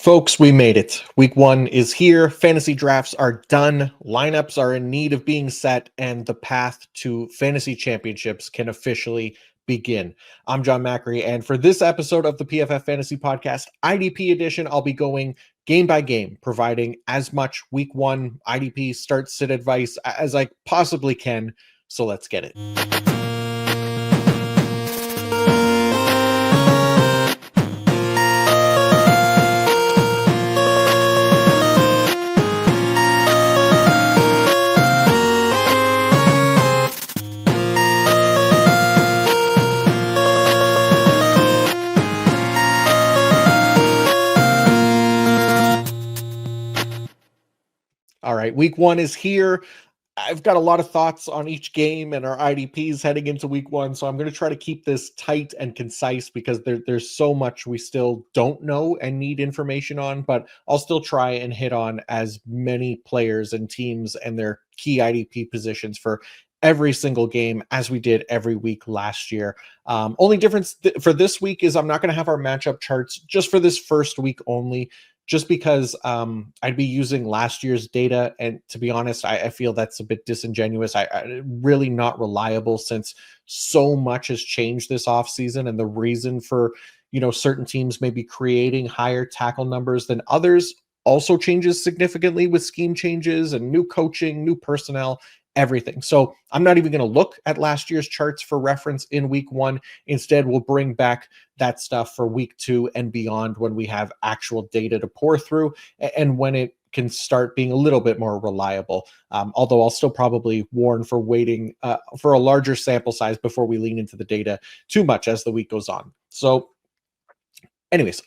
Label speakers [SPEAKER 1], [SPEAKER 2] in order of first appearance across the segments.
[SPEAKER 1] Folks, we made it. Week one is here. Fantasy drafts are done. Lineups are in need of being set, and the path to fantasy championships can officially begin. I'm John Macri, and for this episode of the PFF Fantasy Podcast, IDP edition, I'll be going game by game, providing as much week one IDP start sit advice as I possibly can. So let's get it. All right, week one is here. I've got a lot of thoughts on each game and our IDPs heading into week one, so I'm going to try to keep this tight and concise because there's so much we still don't know and need information on, but I'll still try and hit on as many players and teams and their key IDP positions for every single game as we did every week last year. Only difference for this week is I'm not going to have our matchup charts just for this first week only, just because I'd be using last year's data. And to be honest, I feel that's a bit disingenuous. I really not reliable since so much has changed this offseason. And the reason for, certain teams maybe creating higher tackle numbers than others also changes significantly with scheme changes and new coaching, new personnel, everything. So I'm not even going to look at last year's charts for reference in week one. Instead, we'll bring back that stuff for week two and beyond when we have actual data to pour through and when it can start being a little bit more reliable. Although I'll still probably warn for waiting for a larger sample size before we lean into the data too much as the week goes on. So anyways,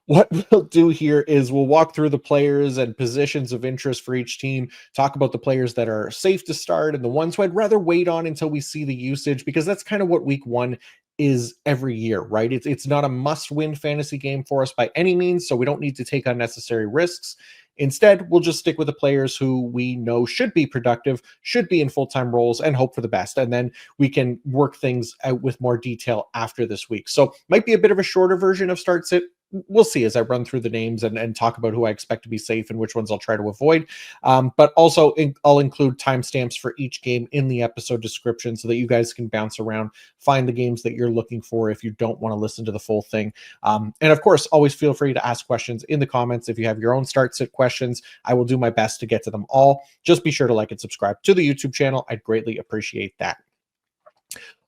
[SPEAKER 1] what we'll do here is we'll walk through the players and positions of interest for each team, talk about the players that are safe to start and the ones who I'd rather wait on until we see the usage, because that's kind of what week one is every year, right? It's not a must-win fantasy game for us by any means, so we don't need to take unnecessary risks. Instead, we'll just stick with the players who we know should be productive, should be in full-time roles, and hope for the best. And then we can work things out with more detail after this week. So might be a bit of a shorter version of Start Sit. We'll see as I run through the names and talk about who I expect to be safe and which ones I'll try to avoid. But also I'll include timestamps for each game in the episode description so that you guys can bounce around, find the games that you're looking for if you don't want to listen to the full thing. And of course, always feel free to ask questions in the comments. If you have your own Start Sit questions, I will do my best to get to them all. Just be sure to like and subscribe to the YouTube channel. I'd greatly appreciate that.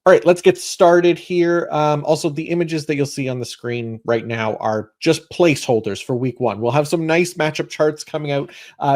[SPEAKER 1] All right, let's get started here. Also, the images that you'll see on the screen right now are just placeholders for week one. We'll have some nice matchup charts coming out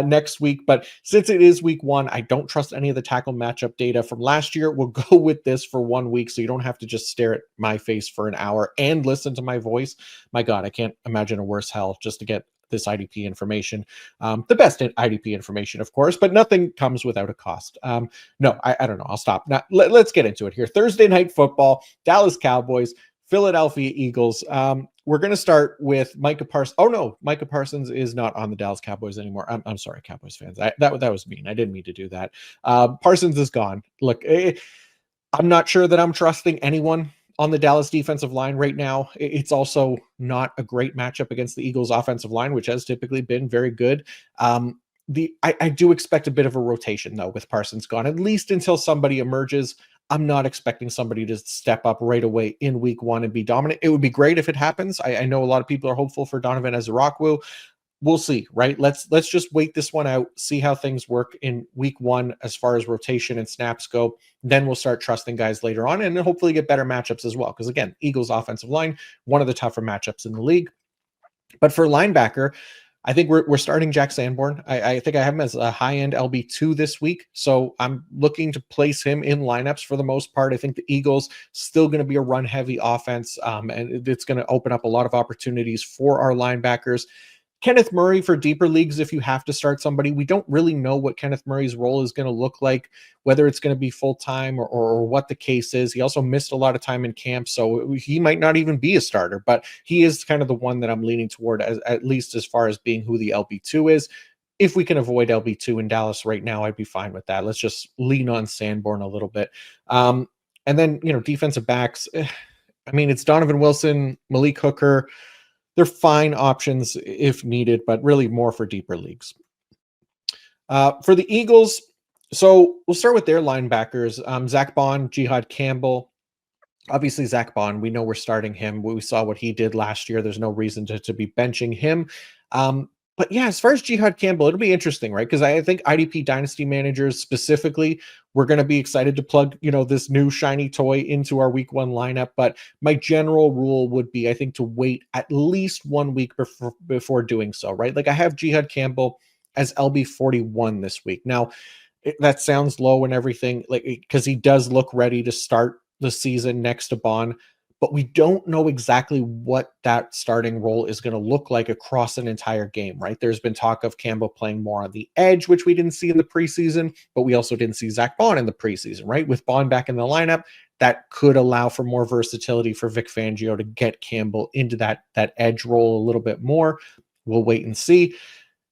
[SPEAKER 1] next week, but since it is week one, I don't trust any of the tackle matchup data from last year. We'll go with this for 1 week so you don't have to just stare at my face for an hour and listen to my voice. My God, I can't imagine a worse hell just to get this IDP information, the best IDP information, of course, but nothing comes without a cost. No, I don't know. I'll stop. Now, let's get into it here. Thursday night football, Dallas Cowboys, Philadelphia Eagles. We're going to start with Micah Parsons. Oh, no, Micah Parsons is not on the Dallas Cowboys anymore. I'm sorry, Cowboys fans. That was mean. I didn't mean to do that. Parsons is gone. Look, I'm not sure that I'm trusting anyone on the Dallas defensive line right now. It's also not a great matchup against the Eagles offensive line, which has typically been very good. I do expect a bit of a rotation though with Parsons gone, at least until somebody emerges. I'm not expecting somebody to step up right away in week one and be dominant. It would be great if it happens. I know a lot of people are hopeful for Donovan Ezra-Okwu. We'll see, right? Let's just wait this one out, see how things work in week one as far as rotation and snaps go. Then we'll start trusting guys later on and hopefully get better matchups as well. Because again, Eagles offensive line, one of the tougher matchups in the league. But for linebacker, I think we're starting Jack Sanborn. I think I have him as a high-end LB2 this week. So I'm looking to place him in lineups for the most part. I think the Eagles still going to be a run-heavy offense, and it's going to open up a lot of opportunities for our linebackers. Kenneth Murray for deeper leagues, if you have to start somebody. We don't really know what Kenneth Murray's role is going to look like, whether it's going to be full-time or what the case is. He also missed a lot of time in camp, so he might not even be a starter, but he is kind of the one that I'm leaning toward, at least as far as being who the LB2 is. If we can avoid LB2 in Dallas right now, I'd be fine with that. Let's just lean on Sanborn a little bit. And then, defensive backs, it's Donovan Wilson, Malik Hooker, they're fine options if needed, but really more for deeper leagues. For the Eagles, so we'll start with their linebackers. Zach Bond, Jihad Campbell. Obviously, Zach Bond, we know we're starting him. We saw what he did last year. There's no reason to be benching him. But yeah, as far as Jihad Campbell, it'll be interesting, right? Because I think IDP dynasty managers specifically, we're going to be excited to plug, this new shiny toy into our week 1 lineup. But my general rule would be, I think, to wait at least 1 week before doing so, right? Like I have Jihad Campbell as LB 41 this week. Now, that sounds low and everything, like because he does look ready to start the season next to Bond, but we don't know exactly what that starting role is going to look like across an entire game, right? There's been talk of Campbell playing more on the edge, which we didn't see in the preseason, but we also didn't see Zach Bond in the preseason, right? With Bond back in the lineup, that could allow for more versatility for Vic Fangio to get Campbell into that edge role a little bit more. We'll wait and see.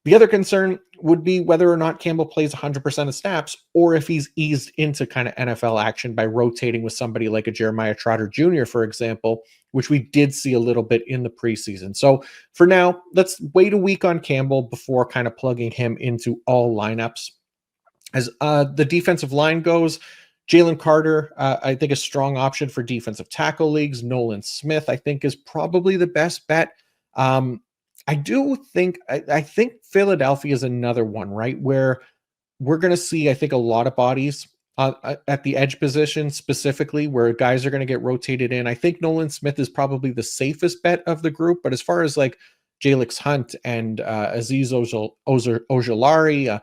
[SPEAKER 1] The other concern would be whether or not Campbell plays 100% of snaps, or if he's eased into kind of NFL action by rotating with somebody like a Jeremiah Trotter Jr., for example, which we did see a little bit in the preseason. So for now, let's wait a week on Campbell before kind of plugging him into all lineups. As the defensive line goes, Jalen Carter, I think a strong option for defensive tackle leagues. Nolan Smith, I think, is probably the best bet. I do think, I think Philadelphia is another one, right? Where we're going to see, I think, a lot of bodies at the edge position specifically, where guys are going to get rotated in. I think Nolan Smith is probably the safest bet of the group, but as far as like Jalix Hunt and Aziz Ojolari,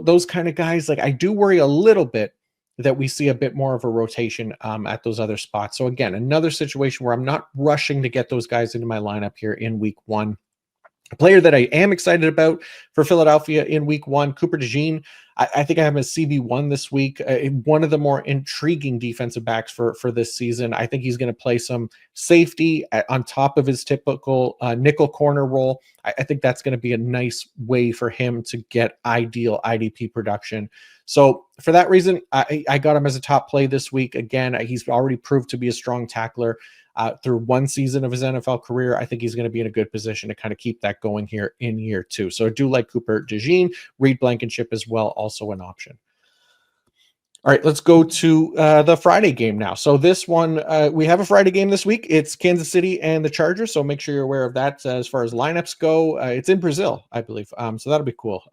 [SPEAKER 1] those kind of guys, like I do worry a little bit that we see a bit more of a rotation at those other spots. So again, another situation where I'm not rushing to get those guys into my lineup here in week 1. A player that I am excited about for Philadelphia in week 1, Cooper DeJean. I think I have him as CB1 this week. One of the more intriguing defensive backs for this season. I think he's going to play some safety on top of his typical nickel corner role. I think that's going to be a nice way for him to get ideal IDP production. So for that reason, I got him as a top play this week. Again, he's already proved to be a strong tackler. Through 1 season of his NFL career, I think he's going to be in a good position to kind of keep that going here in year 2. So I do like Cooper DeJean. Reed Blankenship as well, also an option. All right, let's go to the Friday game now. So this one, we have a Friday game this week. It's Kansas City and the Chargers, so make sure you're aware of that as far as lineups go. It's in Brazil, I believe, so that'll be cool.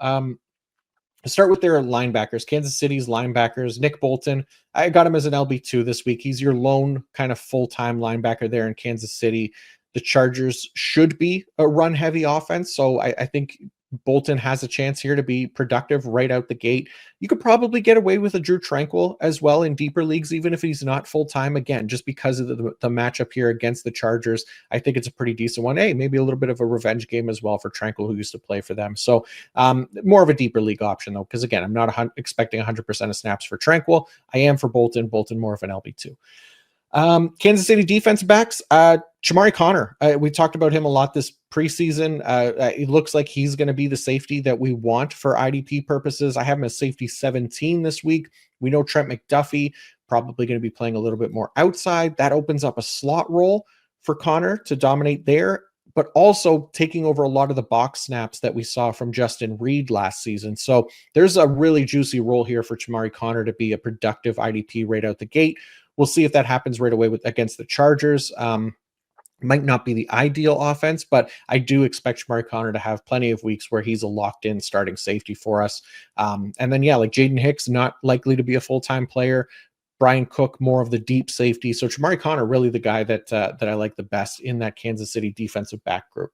[SPEAKER 1] Start with their linebackers, Kansas City's linebackers. Nick Bolton, I got him as an LB2 this week. He's your lone kind of full-time linebacker there in Kansas City. The Chargers should be a run-heavy offense, so I think Bolton has a chance here to be productive right out the gate. You could probably get away with a Drew Tranquil as well in deeper leagues, even if he's not full-time. Again, just because of the matchup here against the Chargers, I think it's a pretty decent one. Hey, maybe a little bit of a revenge game as well for Tranquil, who used to play for them. So more of a deeper league option, though, because again, I'm not expecting 100% of snaps for Tranquil. I am for Bolton more of an LB2. Kansas City defense backs, Shamari Connor. We talked about him a lot this preseason. It looks like he's going to be the safety that we want for IDP purposes. I have him as safety 17 this week. We know Trent McDuffie probably going to be playing a little bit more outside. That opens up a slot role for Connor to dominate there, but also taking over a lot of the box snaps that we saw from Justin Reed last season. So there's a really juicy role here for Shamari Connor to be a productive IDP right out the gate. We'll see if that happens right away against the Chargers. Might not be the ideal offense, but I do expect Shamari Connor to have plenty of weeks where he's a locked-in starting safety for us. And then, like Jaden Hicks, not likely to be a full-time player. Brian Cook, more of the deep safety. So Shamari Connor, really the guy that I like the best in that Kansas City defensive back group.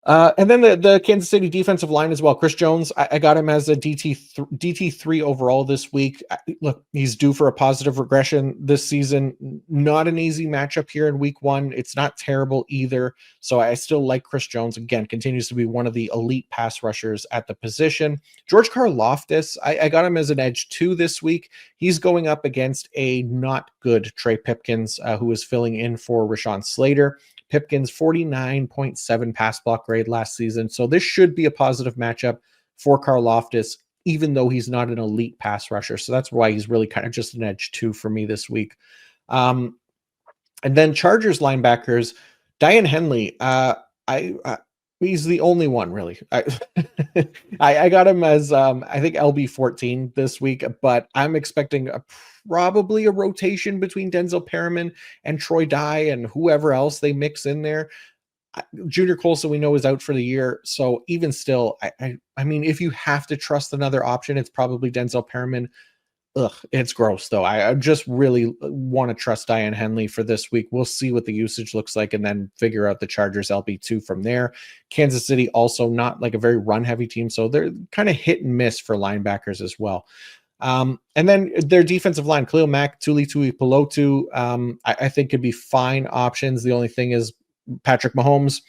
[SPEAKER 1] And then the Kansas City defensive line as well. Chris Jones, I got him as a DT3 overall this week. Look, he's due for a positive regression this season. Not an easy matchup here in week 1. It's not terrible either. So I still like Chris Jones. Again, continues to be one of the elite pass rushers at the position. George Karlaftis, I got him as an edge 2 this week. He's going up against a not good Trey Pipkins, who is filling in for Rashawn Slater. Pipkins 49.7 pass block grade last season. So this should be a positive matchup for Karlaftis, even though he's not an elite pass rusher. So that's why he's really kind of just an edge 2 for me this week. And then Chargers linebackers, Diane Henley, he's the only one really. I got him as I think LB 14 this week, but I'm expecting probably a rotation between Denzel Perriman and Troy Dye and whoever else they mix in there. Junior Colson we know is out for the year, so even still, I mean, if you have to trust another option, it's probably Denzel Perriman. Ugh, it's gross though. I just really want to trust Diane Henley for this week. We'll see what the usage looks like and then figure out the Chargers LB2 from there. Kansas City also not like a very run heavy team, so they're kind of hit and miss for linebackers as well. And then their defensive line, Khalil Mack, Tuli Tuipulotu, I think could be fine options. The only thing is Patrick Mahomes,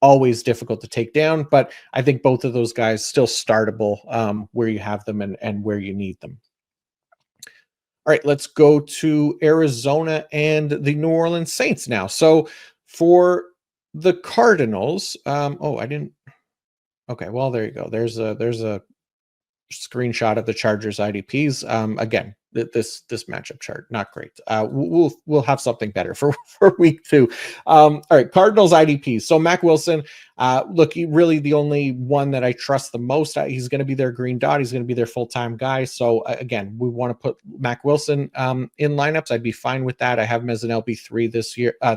[SPEAKER 1] always difficult to take down, but I think both of those guys still startable where you have them and where you need them. All right, let's go to Arizona and the New Orleans Saints now. So for the Cardinals, oh, I didn't. Okay, well, there you go. There's a screenshot of the Chargers IDPs. Again, this matchup chart not great. We'll have something better for for week 2. All right, Cardinals IDPs. So Mac Wilson, look, he really the only one that I trust the most. He's going to be their green dot. He's going to be their full-time guy. So again, we want to put Mac Wilson in lineups. I'd be fine with that. I have him as an LB3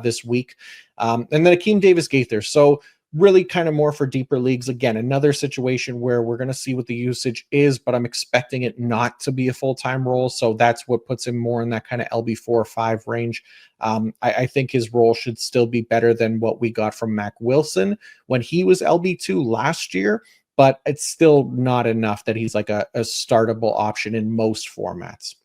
[SPEAKER 1] this week, and then Akeem Davis Gaither. So really kind of more for deeper leagues. Again, another situation where we're going to see what the usage is, but I'm expecting it not to be a full-time role. So that's what puts him more in that kind of LB4 or 5 range. I think his role should still be better than what we got from Mac Wilson when he was LB2 last year, but it's still not enough that he's like a startable option in most formats.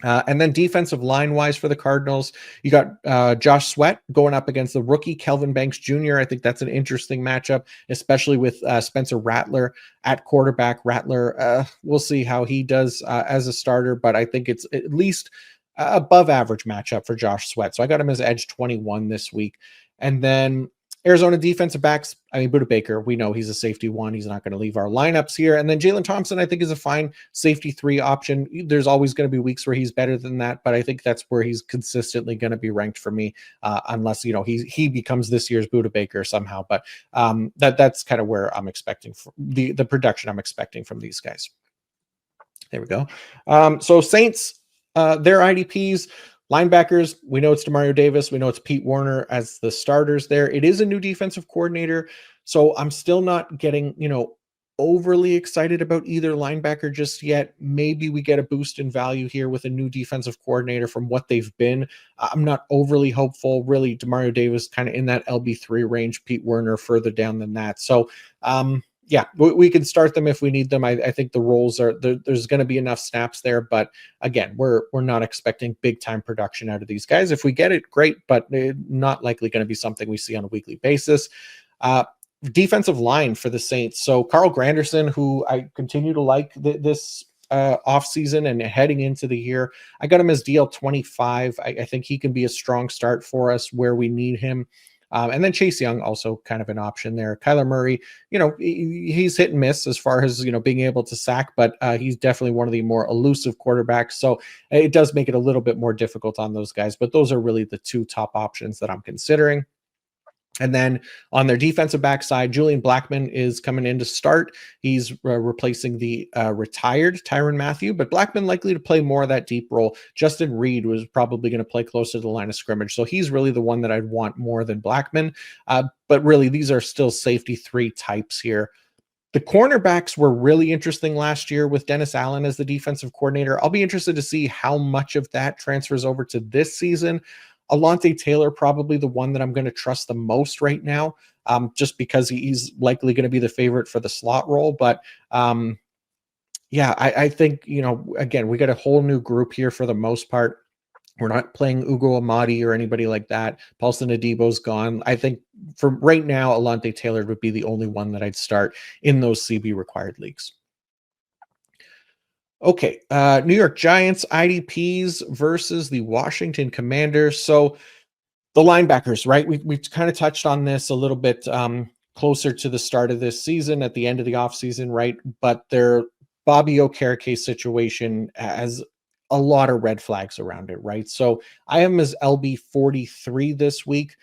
[SPEAKER 1] And then defensive line wise for the Cardinals, you got Josh Sweat going up against the rookie Kelvin Banks Jr. I think that's an interesting matchup, especially with Spencer Rattler at quarterback. Rattler, we'll see how he does as a starter, but I think it's at least above average matchup for Josh Sweat. So I got him as edge 21 this week. And then Arizona defensive backs, I mean, Budda Baker, we know he's a safety 1. He's not going to leave our lineups here. And then Jalen Thompson, I think, is a fine safety 3 option. There's always going to be weeks where he's better than that, but I think that's where he's consistently going to be ranked for me, unless, he becomes this year's Budda Baker somehow. But that's kind of where I'm expecting the production I'm expecting from these guys. There we go. So Saints, their IDPs, linebackers, we know it's Demario Davis. We know it's Pete Werner as the starters there. It is a new defensive coordinator. So I'm still not getting, overly excited about either linebacker just yet. Maybe we get a boost in value here with a new defensive coordinator from what they've been. I'm not overly hopeful. Really, Demario Davis kind of in that LB3 range, Pete Werner further down than that. So, yeah, we can start them if we need them. I think the roles are there's going to be enough snaps there, but again, we're not expecting big time production out of these guys. If we get it, great, but not likely going to be something we see on a weekly basis. Defensive line for the Saints. So Carl Granderson, who I continue to like this offseason and heading into the year, I got him as DL 25. I think he can be a strong start for us where we need him. And then Chase Young, also kind of an option there. Kyler Murray, he's hit and miss as far as, being able to sack, but he's definitely one of the more elusive quarterbacks. So it does make it a little bit more difficult on those guys, but those are really the 2 top options that I'm considering. And then on their defensive backside, Julian Blackmon is coming in to start. He's replacing the retired Tyrann Mathieu, but Blackmon likely to play more of that deep role. Justin Reed was probably going to play closer to the line of scrimmage. So he's really the one that I'd want more than Blackmon. But really, these are still safety 3 types here. The cornerbacks were really interesting last year with Dennis Allen as the defensive coordinator. I'll be interested to see how much of that transfers over to this season. Alontae Taylor, probably the one that I'm going to trust the most right now, just because he's likely going to be the favorite for the slot role. But yeah, I think, again, we got a whole new group here for the most part. We're not playing Ugo Amadi or anybody like that. Paulson Adebo's gone. I think for right now, Alontae Taylor would be the only one that I'd start in those CB required leagues. Okay, New York Giants IDPs versus the Washington Commanders. So the linebackers, right? We've kind of touched on this a little bit closer to the start of this season, at the end of the offseason, right? But their Bobby Okereke situation has a lot of red flags around it, right? So I am as LB 43 this week.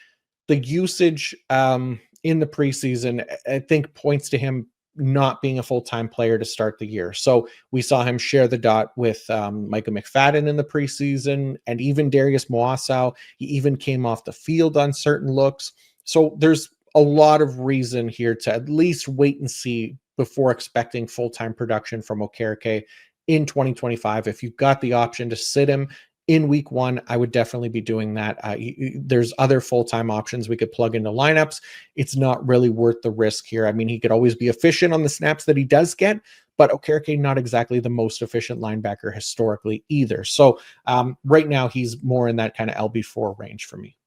[SPEAKER 1] the usage in the preseason, I think, points to him not being a full-time player to start the year. So we saw him share the dot with Micah McFadden in the preseason, and even Darius Moasow. He even came off the field on certain looks. So there's a lot of reason here to at least wait and see before expecting full-time production from Okereke in 2025. If you've got the option to sit him in week one, I would definitely be doing that. There's other full-time options we could plug into lineups. It's not really worth the risk here. I mean, he could always be efficient on the snaps that he does get, but Okereke, not exactly the most efficient linebacker historically either. So right now, he's more in that kind of LB4 range for me.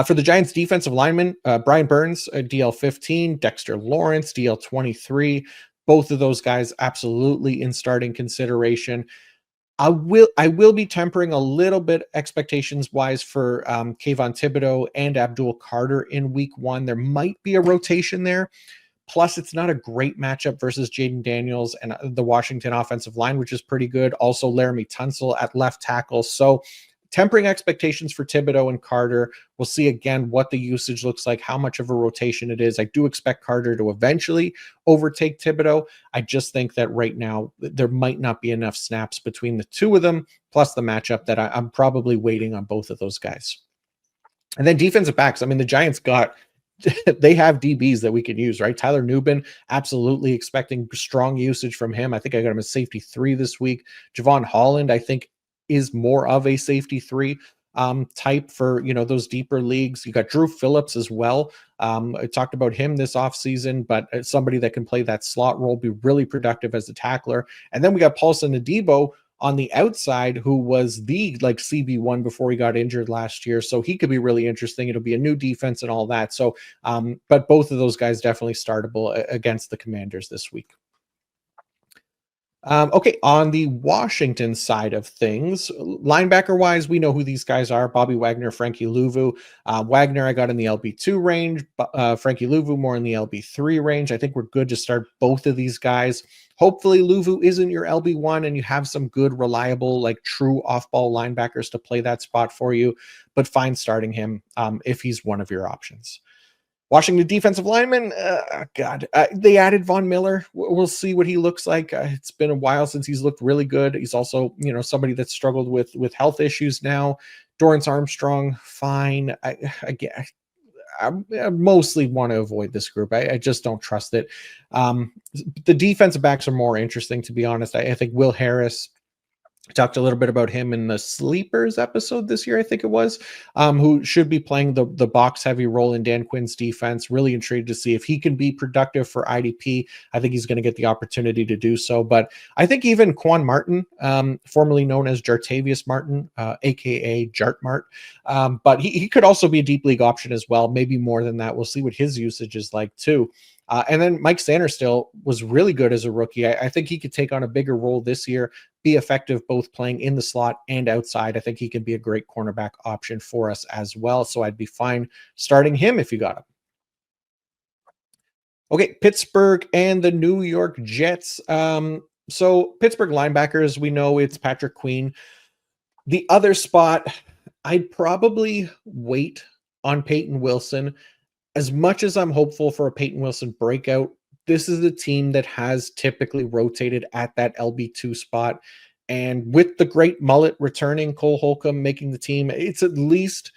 [SPEAKER 1] For the Giants defensive lineman, Brian Burns, DL 15, Dexter Lawrence, DL 23. Both of those guys absolutely in starting consideration. I will be tempering a little bit expectations wise for Kayvon Thibodeau and Abdul Carter in week one. There might be a rotation there. Plus, it's not a great matchup versus Jaden Daniels and the Washington offensive line, which is pretty good. Also, Laramie Tunsil at left tackle. So tempering expectations for Thibodeau and Carter. We'll see again what the usage looks like, how much of a rotation it is. I do expect Carter to eventually overtake Thibodeau. I just think that right now there might not be enough snaps between the two of them, plus the matchup, that I'm probably waiting on both of those guys. And then defensive backs. I mean, the Giants they have DBs that we can use, right? Tyler Nubin, absolutely expecting strong usage from him. I think I got him a safety 3 this week. Javon Holland, I think, is more of a safety 3 type for, those deeper leagues. You got Drew Phillips as well. I talked about him this offseason, but somebody that can play that slot role, be really productive as a tackler. And then we got Paulson Adebo on the outside, who was the CB1 before he got injured last year. So he could be really interesting. It'll be a new defense and all that. So, but both of those guys definitely startable against the Commanders this week. Okay, on the Washington side of things, linebacker-wise, we know who these guys are: Bobby Wagner, Frankie Luvu. Wagner I got in the LB2 range, Frankie Luvu more in the LB3 range. I think we're good to start both of these guys. Hopefully Luvu isn't your LB1 and you have some good, reliable, true off-ball linebackers to play that spot for you, but fine starting him if he's one of your options. Washington defensive lineman, they added Von Miller. We'll see what he looks like. It's been a while since he's looked really good. He's also, somebody that struggled with health issues now. Dorrance Armstrong, fine. I mostly want to avoid this group. I just don't trust it. The defensive backs are more interesting, to be honest. I think Will Harris, I talked a little bit about him in the Sleepers episode this year, I think it was, who should be playing the box heavy role in Dan Quinn's defense. Really intrigued to see if he can be productive for IDP. I think he's going to get the opportunity to do so. But I think even Quan Martin, formerly known as Jartavius Martin, aka Jartmart, but he could also be a deep league option as well. Maybe more than that. We'll see what his usage is like too. And then Mike Sanderstill was really good as a rookie. I think he could take on a bigger role this year, be effective both playing in the slot and outside. I think he can be a great cornerback option for us as well. So I'd be fine starting him if you got him. Okay, Pittsburgh and the New York Jets. So Pittsburgh linebackers, we know it's Patrick Queen. The other spot, I'd probably wait on Peyton Wilson. As much as I'm hopeful for a Peyton Wilson breakout, this is a team that has typically rotated at that LB2 spot. And with the great mullet returning, Cole Holcomb making the team, it's at least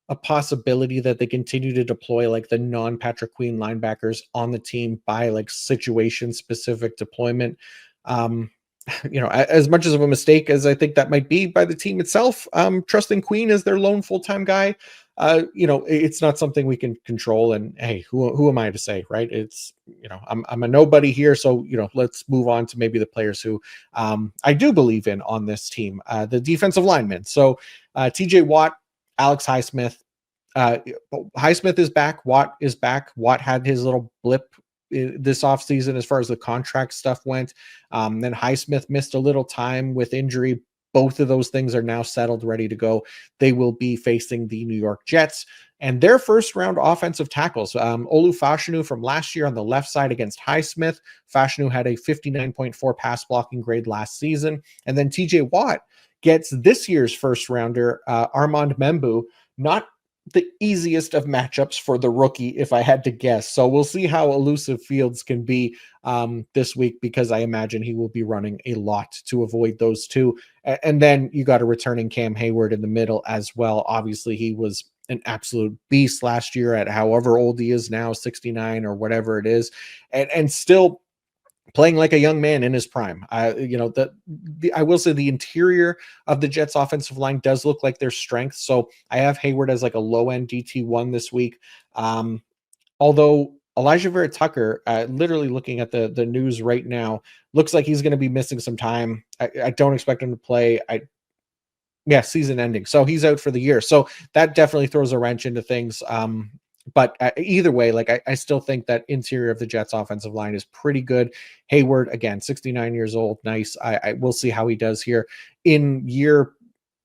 [SPEAKER 1] a possibility that they continue to deploy the non-Patrick Queen linebackers on the team by situation-specific deployment. As much as of a mistake as I think that might be by the team itself, trusting Queen as their lone full-time guy, it's not something we can control. And hey, who am I to say, right? It's, I'm a nobody here. So, let's move on to maybe the players who I do believe in on this team, the defensive linemen. So TJ Watt, Alex Highsmith. Highsmith is back. Watt is back. Watt had his little blip this offseason as far as the contract stuff went. Then Highsmith missed a little time with injury. Both of those things are now settled, ready to go. They will be facing the New York Jets and their first round offensive tackles. Olu Fashanu from last year on the left side against Highsmith. Fashanu had a 59.4 pass blocking grade last season. And then TJ Watt gets this year's first rounder, Armand Membu, not the easiest of matchups for the rookie, if I had to guess. So we'll see how elusive Fields can be this week, because I imagine he will be running a lot to avoid those two. And then you got a returning Cam Hayward in the middle as well. Obviously, he was an absolute beast last year at however old he is now, 69 or whatever it is, and still playing like a young man in his prime. I will say the interior of the Jets offensive line does look like their strength. So I have Hayward as like a low end DT1 this week. Although Elijah Vera Tucker, literally looking at the news right now, looks like he's going to be missing some time. I don't expect him to play. Season ending. So he's out for the year. So that definitely throws a wrench into things. But either way, like I still think that interior of the Jets offensive line is pretty good. Hayward, again, 69 years old. Nice. I will see how he does here in year,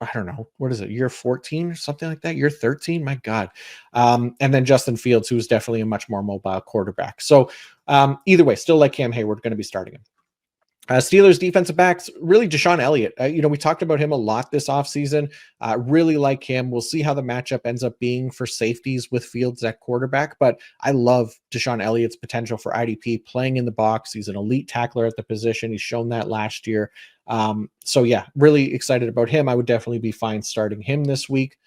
[SPEAKER 1] I don't know, what is it, year 14 or something like that? Year 13? My God. And then Justin Fields, who's definitely a much more mobile quarterback. So either way, still like Cam Hayward, going to be starting him. Steelers defensive backs, really Deshaun Elliott. We talked about him a lot this offseason. Really like him. We'll see how the matchup ends up being for safeties with Fields at quarterback, but I love Deshaun Elliott's potential for IDP playing in the box. He's an elite tackler at the position. He's shown that last year. So yeah, really excited about him. I would definitely be fine starting him this week.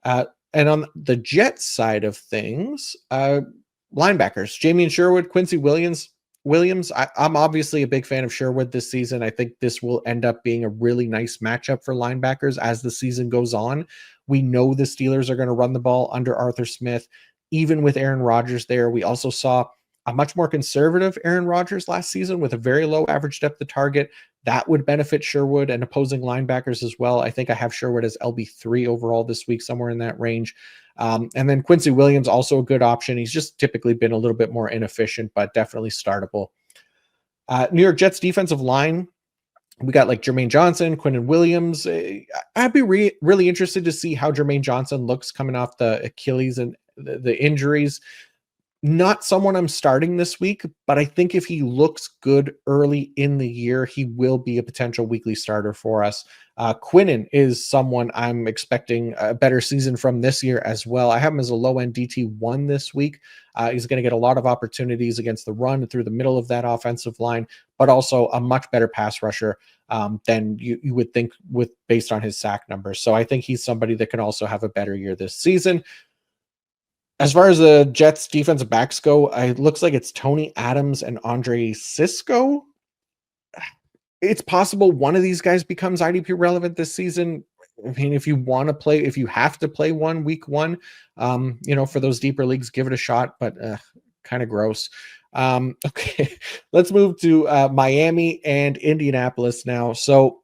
[SPEAKER 1] And on the Jets side of things, linebackers, Jamie and Sherwood, Quincy Williams. I'm obviously a big fan of Sherwood this season. I think this will end up being a really nice matchup for linebackers as the season goes on. We know the Steelers are going to run the ball under Arthur Smith, even with Aaron Rodgers there. We also saw a much more conservative Aaron Rodgers last season with a very low average depth of target. That would benefit Sherwood and opposing linebackers as well. I think I have Sherwood as LB3 overall this week, somewhere in that range. And then Quincy Williams, also a good option. He's just typically been a little bit more inefficient, but definitely startable. New York Jets defensive line, we got like Jermaine Johnson, Quinnen Williams. I'd be really interested to see how Jermaine Johnson looks coming off the Achilles and the injuries. Not someone I'm starting this week, but I think if he looks good early in the year, he will be a potential weekly starter for us. Quinnen is someone I'm expecting a better season from this year as well. I have him as a low-end DT1 this week. He's going to get a lot of opportunities against the run through the middle of that offensive line, but also a much better pass rusher than you would think based on his sack numbers. So I think he's somebody that can also have a better year this season. As far as the Jets defensive backs go, it looks like it's Tony Adams and Andre Cisco. It's possible one of these guys becomes IDP relevant this season. I mean, if you have to play week one, for those deeper leagues, give it a shot, but kind of gross. Okay, let's move to Miami and Indianapolis now. So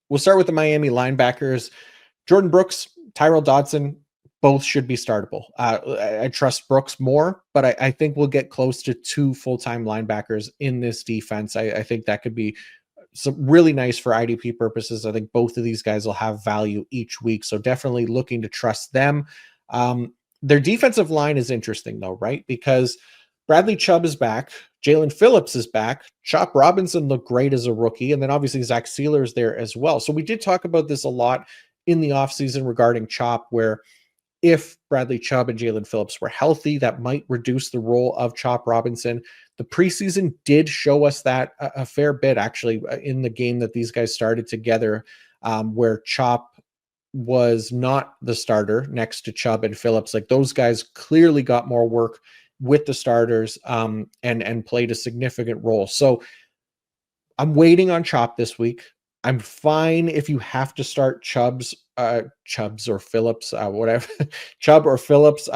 [SPEAKER 1] we'll start with the Miami linebackers. Jordan Brooks, Tyrell Dodson, both should be startable. I trust Brooks more, but I think we'll get close to 2 full-time linebackers in this defense. I think that could be really nice for IDP purposes. I think both of these guys will have value each week, so definitely looking to trust them. Their defensive line is interesting, though, right? Because Bradley Chubb is back. Jalen Phillips is back. Chop Robinson looked great as a rookie. And then obviously Zach Sealer is there as well. So we did talk about this a lot in the offseason regarding Chop, where if Bradley Chubb and Jalen Phillips were healthy, that might reduce the role of Chop Robinson. The preseason did show us that a fair bit, actually, in the game that these guys started together, where Chop was not the starter next to Chubb and Phillips. Like, those guys clearly got more work with the starters and played a significant role. So I'm waiting on Chop this week. I'm fine if you have to start Chubbs or Phillips, whatever, Chubb or Phillips.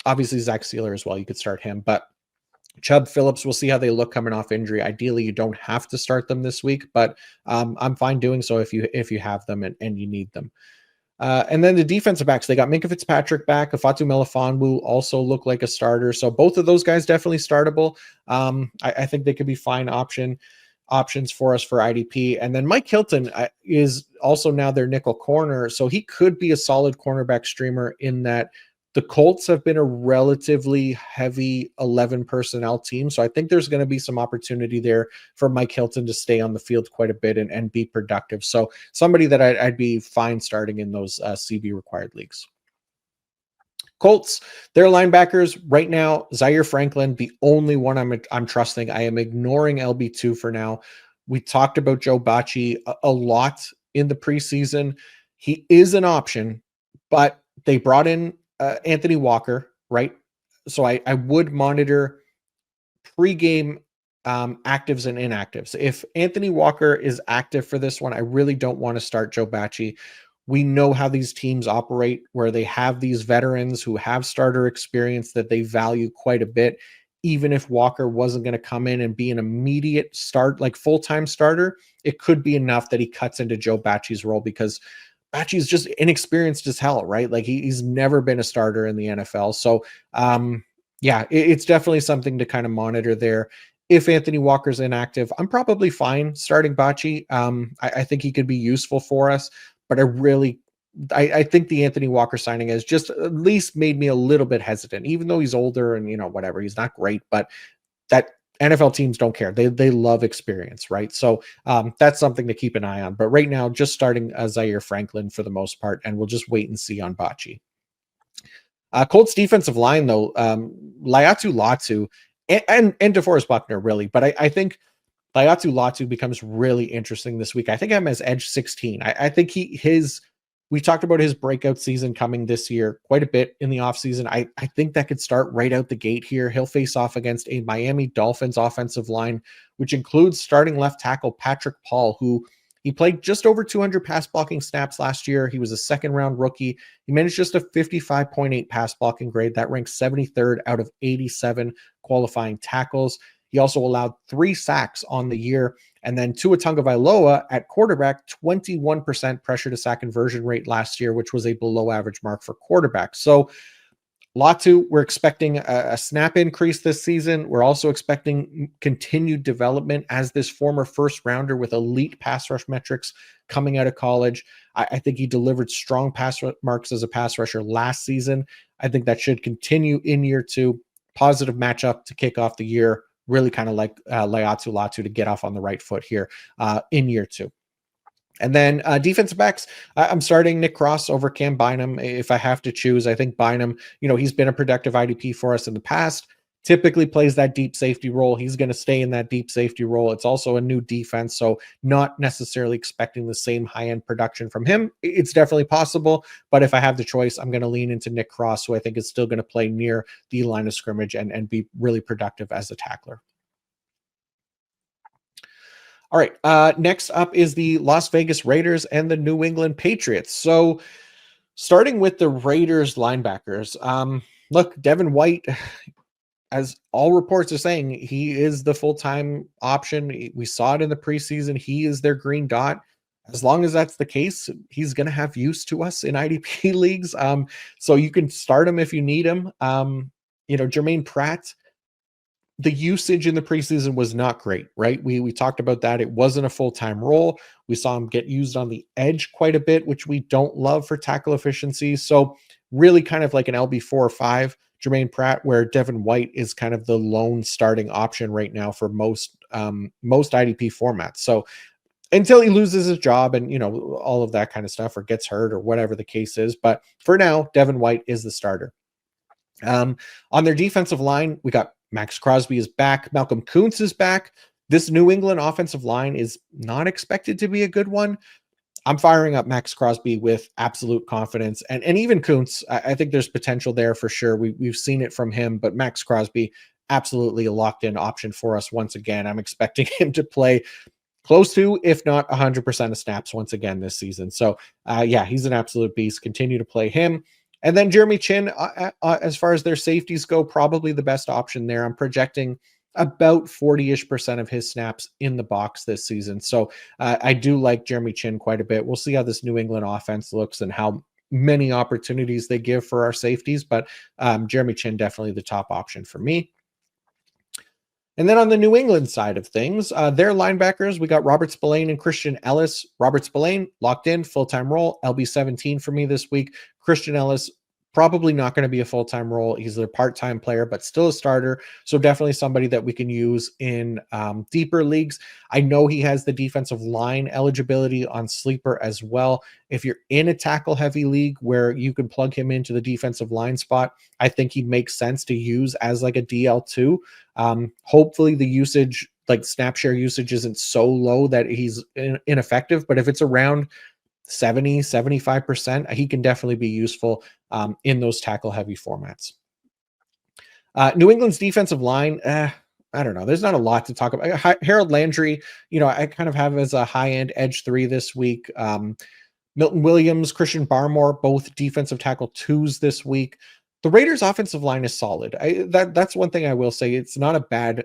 [SPEAKER 1] Obviously Zach Sealer as well. You could start him, but Chubb, Phillips, we'll see how they look coming off injury. Ideally, you don't have to start them this week, but I'm fine doing so if you have them and you need them. And then the defensive backs, they got Minkah Fitzpatrick back. Ifeatu Melifonwu also look like a starter. So both of those guys definitely startable. I think they could be fine options for us for IDP. And then Mike Hilton is also now their nickel corner. So he could be a solid cornerback streamer in that the Colts have been a relatively heavy 11 personnel team. So I think there's going to be some opportunity there for Mike Hilton to stay on the field quite a bit and be productive. So somebody that I'd be fine starting in those CB required leagues. Colts, their linebackers right now, Zaire Franklin, the only one I'm trusting. I am ignoring LB2 for now. We talked about Joe Bacci a lot in the preseason. He is an option, but they brought in Anthony Walker, right? So I would monitor pregame actives and inactives. If Anthony Walker is active for this one, I really don't want to start Joe Bacci. We know how these teams operate, where they have these veterans who have starter experience that they value quite a bit. Even if Walker wasn't going to come in and be an immediate start, like full-time starter, it could be enough that he cuts into Joe Bacci's role, because Bacci's just inexperienced as hell, right? Like he's never been a starter in the NFL. So yeah, it's definitely something to kind of monitor there. If Anthony Walker's inactive, I'm probably fine starting Bacci. I think he could be useful for us, but I think the Anthony Walker signing has just at least made me a little bit hesitant, even though he's older and, whatever, he's not great, but that NFL teams don't care. They love experience, right? So that's something to keep an eye on. But right now, just starting Zaire Franklin for the most part, and we'll just wait and see on Bacci. Colts defensive line, though, Laiatu Latu and DeForest Buckner, really. But I think Laiatu Latu becomes really interesting this week. I think I'm as edge 16. I think we talked about his breakout season coming this year quite a bit in the offseason. I think that could start right out the gate here. He'll face off against a Miami Dolphins offensive line, which includes starting left tackle Patrick Paul, who he played just over 200 pass blocking snaps last year. He was a second-round rookie. He managed just a 55.8 pass blocking grade. That ranks 73rd out of 87 qualifying tackles. He also allowed 3 sacks on the year. And then Tua Tagovailoa at quarterback, 21% pressure to sack conversion rate last year, which was a below average mark for quarterbacks. So Latu, we're expecting a snap increase this season. We're also expecting continued development as this former first rounder with elite pass rush metrics coming out of college. I think he delivered strong pass marks as a pass rusher last season. I think that should continue in year 2. Positive matchup to kick off the year. Really kind of like Laiatu Latu to get off on the right foot here in year 2. And then defensive backs, I'm starting Nick Cross over Cam Bynum if I have to choose. I think Bynum, he's been a productive IDP for us in the past, typically plays that deep safety role. He's going to stay in that deep safety role. It's also a new defense, so not necessarily expecting the same high-end production from him. It's definitely possible, but if I have the choice, I'm going to lean into Nick Cross, who I think is still going to play near the line of scrimmage and be really productive as a tackler. All right. Next up is the Las Vegas Raiders and the New England Patriots. So starting with the Raiders linebackers, look, Devin White, as all reports are saying, he is the full-time option. We saw it in the preseason. He is their green dot. As long as that's the case, he's going to have use to us in IDP leagues. So you can start him if you need him. Jermaine Pratt, the usage in the preseason was not great, right? We talked about that. It wasn't a full-time role. We saw him get used on the edge quite a bit, which we don't love for tackle efficiency. So really kind of like an LB4 or 5, Jermaine Pratt, where Devin White is kind of the lone starting option right now for most IDP formats. So until he loses his job and, all of that kind of stuff, or gets hurt or whatever the case is. But for now, Devin White is the starter. On their defensive line, we got Max Crosby is back. Malcolm Kuntz is back. This New England offensive line is not expected to be a good one. I'm firing up Max Crosby with absolute confidence. And even Kuntz, I think there's potential there for sure. We've seen it from him, but Max Crosby, absolutely a locked-in option for us once again. I'm expecting him to play close to, if not 100% of snaps once again this season. So, yeah, he's an absolute beast. Continue to play him. And then Jeremy Chin, as far as their safeties go, probably the best option there. I'm projecting about 40-ish% of his snaps in the box this season. So I do like Jeremy Chin quite a bit. We'll see how this New England offense looks and how many opportunities they give for our safeties. But Jeremy Chin, definitely the top option for me. And then on the New England side of things, their linebackers, we got Robert Spillane and Christian Ellis. Robert Spillane, locked in, full-time role, LB17 for me this week. Christian Ellis, Probably not going to be a full-time role. He's a part-time player, but still a starter. So definitely somebody that we can use in deeper leagues. I know he has the defensive line eligibility on Sleeper as well. If you're in a tackle-heavy league where you can plug him into the defensive line spot, I think he makes sense to use as like a DL2. Hopefully the usage, like snap share usage, isn't so low that he's ineffective, but if it's around 70-75%, he can definitely be useful in those tackle heavy formats. New England's defensive line, I don't know. There's not a lot to talk about. Harold Landry, I kind of have as a high end edge 3 this week. Milton Williams, Christian Barmore, both defensive tackle 2s this week. The Raiders' offensive line is solid. That's one thing I will say. It's not a bad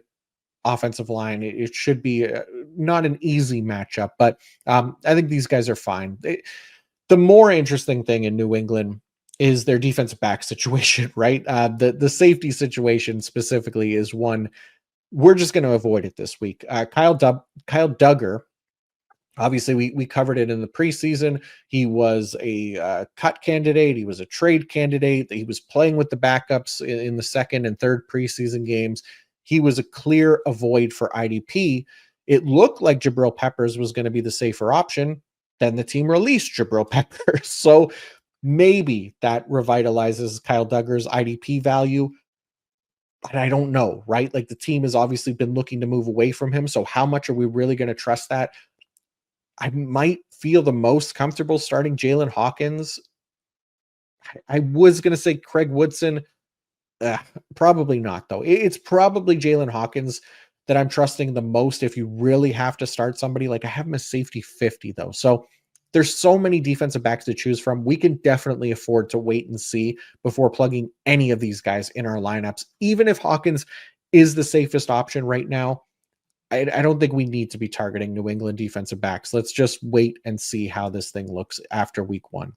[SPEAKER 1] offensive line. It should be not an easy matchup, but I think these guys are fine. The more interesting thing in New England is their defensive back situation, right? The safety situation specifically is one we're just going to avoid it this week. Kyle Duggar. Obviously, we covered it in the preseason. He was a cut candidate. He was a trade candidate. He was playing with the backups in the second and third preseason games. He was a clear avoid for IDP. It looked like Jabril Peppers was going to be the safer option. Then the team released Jabril Peppers. So maybe that revitalizes Kyle Duggar's IDP value. But I don't know, right? Like the team has obviously been looking to move away from him. So how much are we really going to trust that? I might feel the most comfortable starting Jalen Hawkins. I was going to say Craig Woodson. Probably not, though. It's probably Jalen Hawkins that I'm trusting the most if you really have to start somebody. Like I have him as safety 50, though. So there's so many defensive backs to choose from. We can definitely afford to wait and see before plugging any of these guys in our lineups. Even if Hawkins is the safest option right now, I don't think we need to be targeting New England defensive backs. Let's just wait and see how this thing looks after week 1.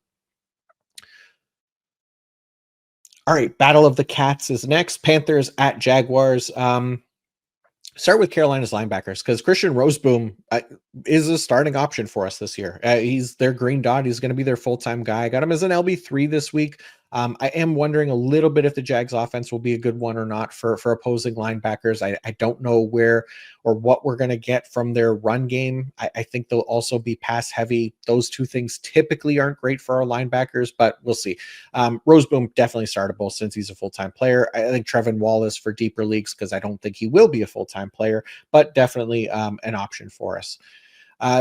[SPEAKER 1] All right, Battle of the Cats is next. Panthers at Jaguars. Start with Carolina's linebackers because Christian Roseboom is a starting option for us this year. He's their green dot. He's going to be their full-time guy. I got him as an LB3 this week. I am wondering a little bit if the Jags offense will be a good one or not for opposing linebackers. I don't know where or what we're going to get from their run game. I think they'll also be pass heavy. Those two things typically aren't great for our linebackers, but we'll see. Roseboom definitely startable since he's a full-time player. I think Trevin Wallace for deeper leagues because I don't think he will be a full-time player, but definitely an option for us.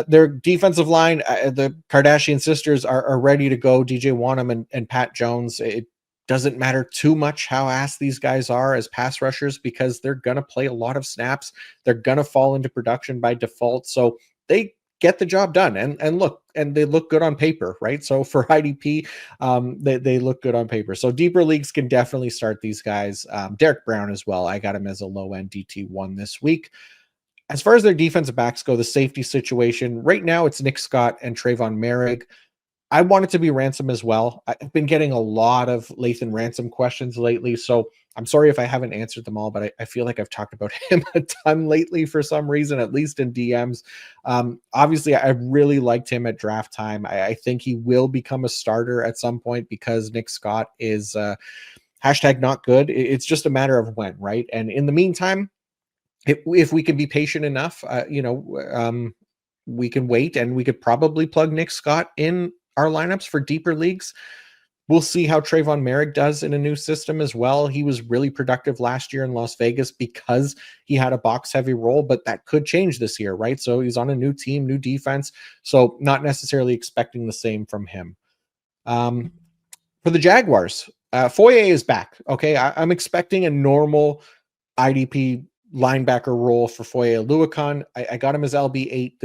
[SPEAKER 1] Their defensive line, the Kardashian sisters are ready to go. DJ Wanham and Pat Jones. It doesn't matter too much how ass these guys are as pass rushers because they're going to play a lot of snaps. They're going to fall into production by default. So they get the job done and look, and they look good on paper, right? So for IDP, they look good on paper. So deeper leagues can definitely start these guys. Derek Brown as well. I got him as a low end DT1 this week. As far as their defensive backs go, the safety situation, right now it's Nick Scott and Trayvon Merrick. I want it to be Ransom as well. I've been getting a lot of Lathan Ransom questions lately, so I'm sorry if I haven't answered them all, but I feel like I've talked about him a ton lately for some reason, at least in DMs. Obviously, I really liked him at draft time. I think he will become a starter at some point because Nick Scott is hashtag not good. It's just a matter of when, right? And in the meantime, if we can be patient enough, we can wait and we could probably plug Nick Scott in our lineups for deeper leagues. We'll see how Trayvon Merrick does in a new system as well. He was really productive last year in Las Vegas because he had a box heavy role, but that could change this year, right? So he's on a new team, new defense. So not necessarily expecting the same from him. For the Jaguars, Foye is back. Okay. I'm expecting a normal IDP linebacker role for Foye Oluokun. I got him as LB8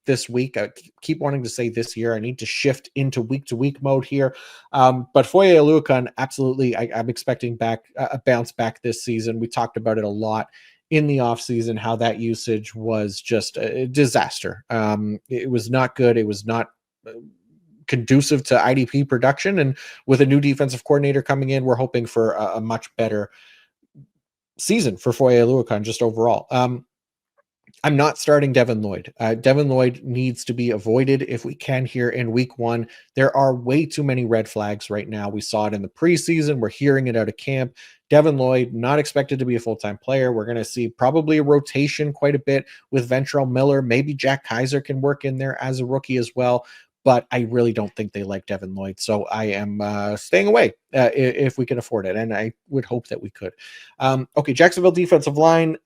[SPEAKER 1] this week. I keep wanting to say this year. I need to shift into week-to-week mode here. But Foye Oluokun, absolutely, I'm expecting a bounce back this season. We talked about it a lot in the offseason, how that usage was just a disaster. It was not good. It was not conducive to IDP production. And with a new defensive coordinator coming in, we're hoping for a much better season for Foye Oluokun just overall. I'm not starting Devin Lloyd. Devin Lloyd needs to be avoided if we can here in week one. There are way too many red flags right now. We saw it in the preseason. We're hearing it out of camp. Devin Lloyd, not expected to be a full-time player. We're going to see probably a rotation quite a bit with Ventrell Miller. Maybe Jack Kaiser can work in there as a rookie as well. But I really don't think they like Devin Lloyd. So I am staying away if we can afford it. And I would hope that we could. Okay, Jacksonville defensive line.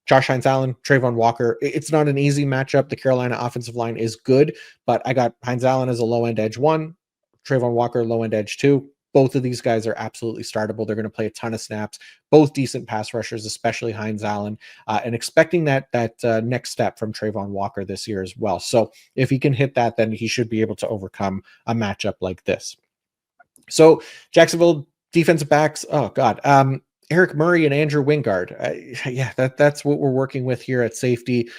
[SPEAKER 1] Josh Hines-Allen, Trayvon Walker. It's not an easy matchup. The Carolina offensive line is good, but I got Hines-Allen as a low-end edge 1, Trayvon Walker low-end edge 2. Both of these guys are absolutely startable. They're going to play a ton of snaps, both decent pass rushers, especially Hines-Allen, and expecting that next step from Trayvon Walker this year as well. So if he can hit that, then he should be able to overcome a matchup like this. So Jacksonville defensive backs, oh God, Eric Murray and Andrew Wingard. Yeah, that's what we're working with here at safety.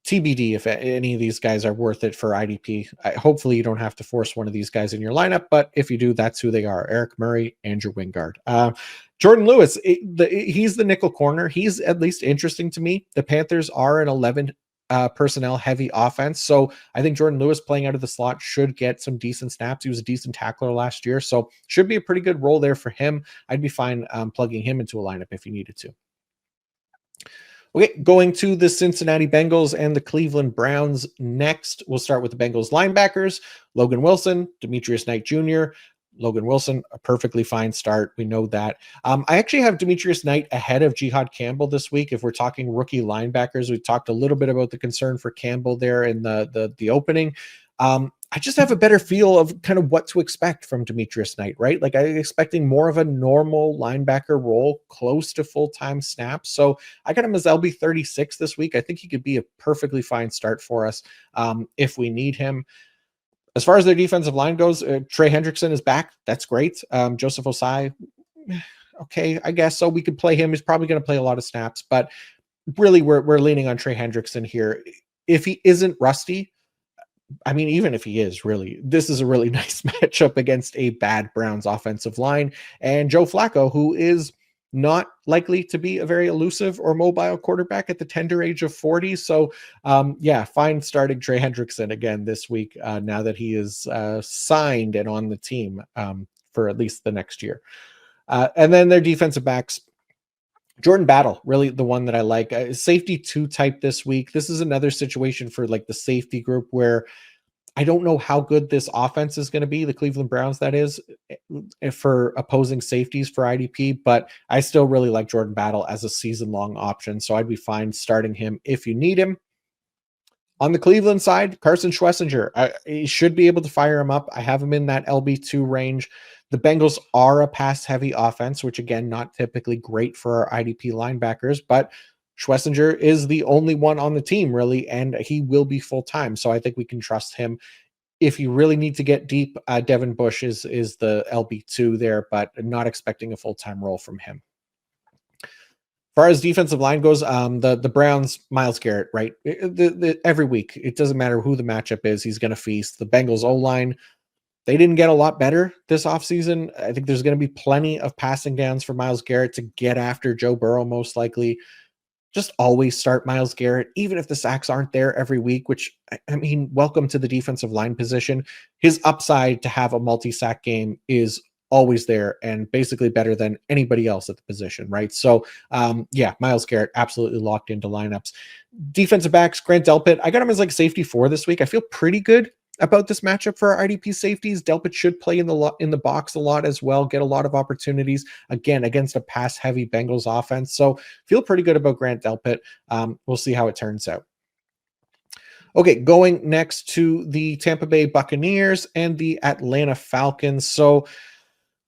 [SPEAKER 1] TBD if any of these guys are worth it for IDP. Hopefully you don't have to force one of these guys in your lineup, but if you do, that's who they are. Eric Murray, Andrew Wingard. Jordan Lewis, he's the nickel corner. He's at least interesting to me. The Panthers are an 11 personnel heavy offense. So I think Jordan Lewis playing out of the slot should get some decent snaps. He was a decent tackler last year. So should be a pretty good role there for him. I'd be fine plugging him into a lineup if you needed to. Okay, going to the Cincinnati Bengals and the Cleveland Browns next. We'll start with the Bengals linebackers, Logan Wilson, Demetrius Knight Jr., Logan Wilson, a perfectly fine start. We know that. I actually have Demetrius Knight ahead of Jihad Campbell this week. If we're talking rookie linebackers, we talked a little bit about the concern for Campbell there in the opening. I just have a better feel of kind of what to expect from Demetrius Knight, right? Like I'm expecting more of a normal linebacker role, close to full-time snaps. So I got him as LB 36 this week. I think he could be a perfectly fine start for us if we need him. As far as their defensive line goes, Trey Hendrickson is back. That's great. Joseph Osai, okay, I guess so. We could play him. He's probably going to play a lot of snaps, but really we're leaning on Trey Hendrickson here. If he isn't rusty, I mean, even if he is, really, this is a really nice matchup against a bad Browns offensive line and Joe Flacco, who is not likely to be a very elusive or mobile quarterback at the tender age of 40. So, yeah, fine starting Trey Hendrickson again this week now that he is signed and on the team for at least the next year. And then their defensive backs, Jordan Battle, really the one that I like. Safety 2 type this week. This is another situation for like the safety group where I don't know how good this offense is going to be, the Cleveland Browns, that is, for opposing safeties for IDP, but I still really like Jordan Battle as a season-long option, so I'd be fine starting him if you need him. On the Cleveland side, Carson Schlesinger, he should be able to fire him up. I have him in that LB2 range. The Bengals are a pass-heavy offense, which, again, not typically great for our IDP linebackers, but Schlesinger is the only one on the team, really, and he will be full-time, so I think we can trust him. If you really need to get deep, Devin Bush is the LB2 there, but not expecting a full-time role from him. As far as defensive line goes, the Browns, Myles Garrett, right? Every week, it doesn't matter who the matchup is, he's going to feast. The Bengals O-line, they didn't get a lot better this offseason. I think there's going to be plenty of passing downs for Myles Garrett to get after Joe Burrow, most likely. Just always start Myles Garrett, even if the sacks aren't there every week, which, I mean, welcome to the defensive line position. His upside to have a multi-sack game is always there and basically better than anybody else at the position, right? So, yeah, Myles Garrett absolutely locked into lineups. Defensive backs, Grant Delpit, I got him as like safety 4 this week. I feel pretty good about this matchup for our IDP safeties. Delpit should play in the box a lot as well, get a lot of opportunities, again, against a pass-heavy Bengals offense. So feel pretty good about Grant Delpit. We'll see how it turns out. Okay, going next to the Tampa Bay Buccaneers and the Atlanta Falcons. So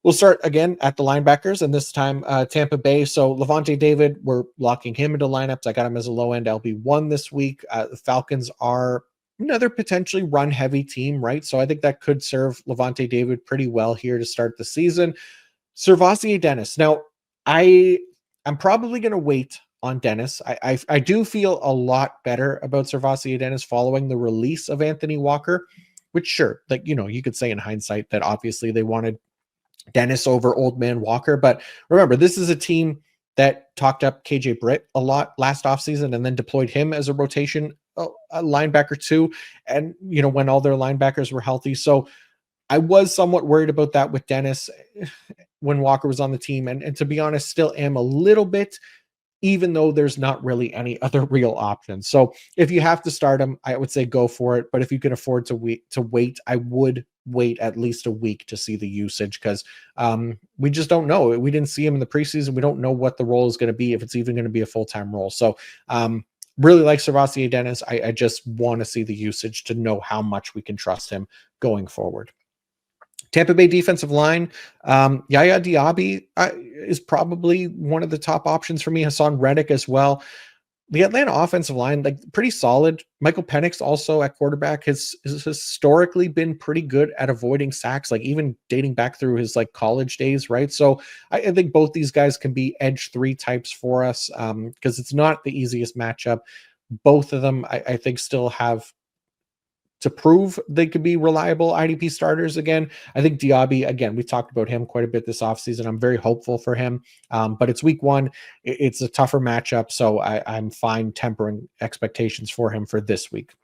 [SPEAKER 1] we'll start again at the linebackers, and this time Tampa Bay. So Levante David, we're locking him into lineups. I got him as a low-end LB1 this week. The Falcons are another potentially run-heavy team, right? So I think that could serve Levante David pretty well here to start the season. Servassier Dennis. Now, I'm probably going to wait on Dennis. I do feel a lot better about Servassier Dennis following the release of Anthony Walker, which sure, like, you could say in hindsight that obviously they wanted Dennis over old man Walker. But remember, this is a team that talked up KJ Britt a lot last offseason and then deployed him as a rotation a linebacker too. And, when all their linebackers were healthy. So I was somewhat worried about that with Dennis when Walker was on the team. And to be honest, still am a little bit, even though there's not really any other real options. So if you have to start him, I would say go for it. But if you can afford to wait, I would wait at least a week to see the usage, because we just don't know. We didn't see him in the preseason. We don't know what the role is going to be, if it's even going to be a full-time role. So really like Servassier Dennis. I just want to see the usage to know how much we can trust him going forward. Tampa Bay defensive line, Yaya Diaby is probably one of the top options for me. Hassan Reddick as well. The Atlanta offensive line, like, pretty solid. Michael Penix also at quarterback has historically been pretty good at avoiding sacks, like even dating back through his college days, right? So I think both these guys can be edge 3 types for us, because it's not the easiest matchup. Both of them, I think, still have to prove they could be reliable IDP starters again. I think Diaby, again, we talked about him quite a bit this offseason. I'm very hopeful for him, but it's week 1. It's a tougher matchup, so I'm fine tempering expectations for him for this week.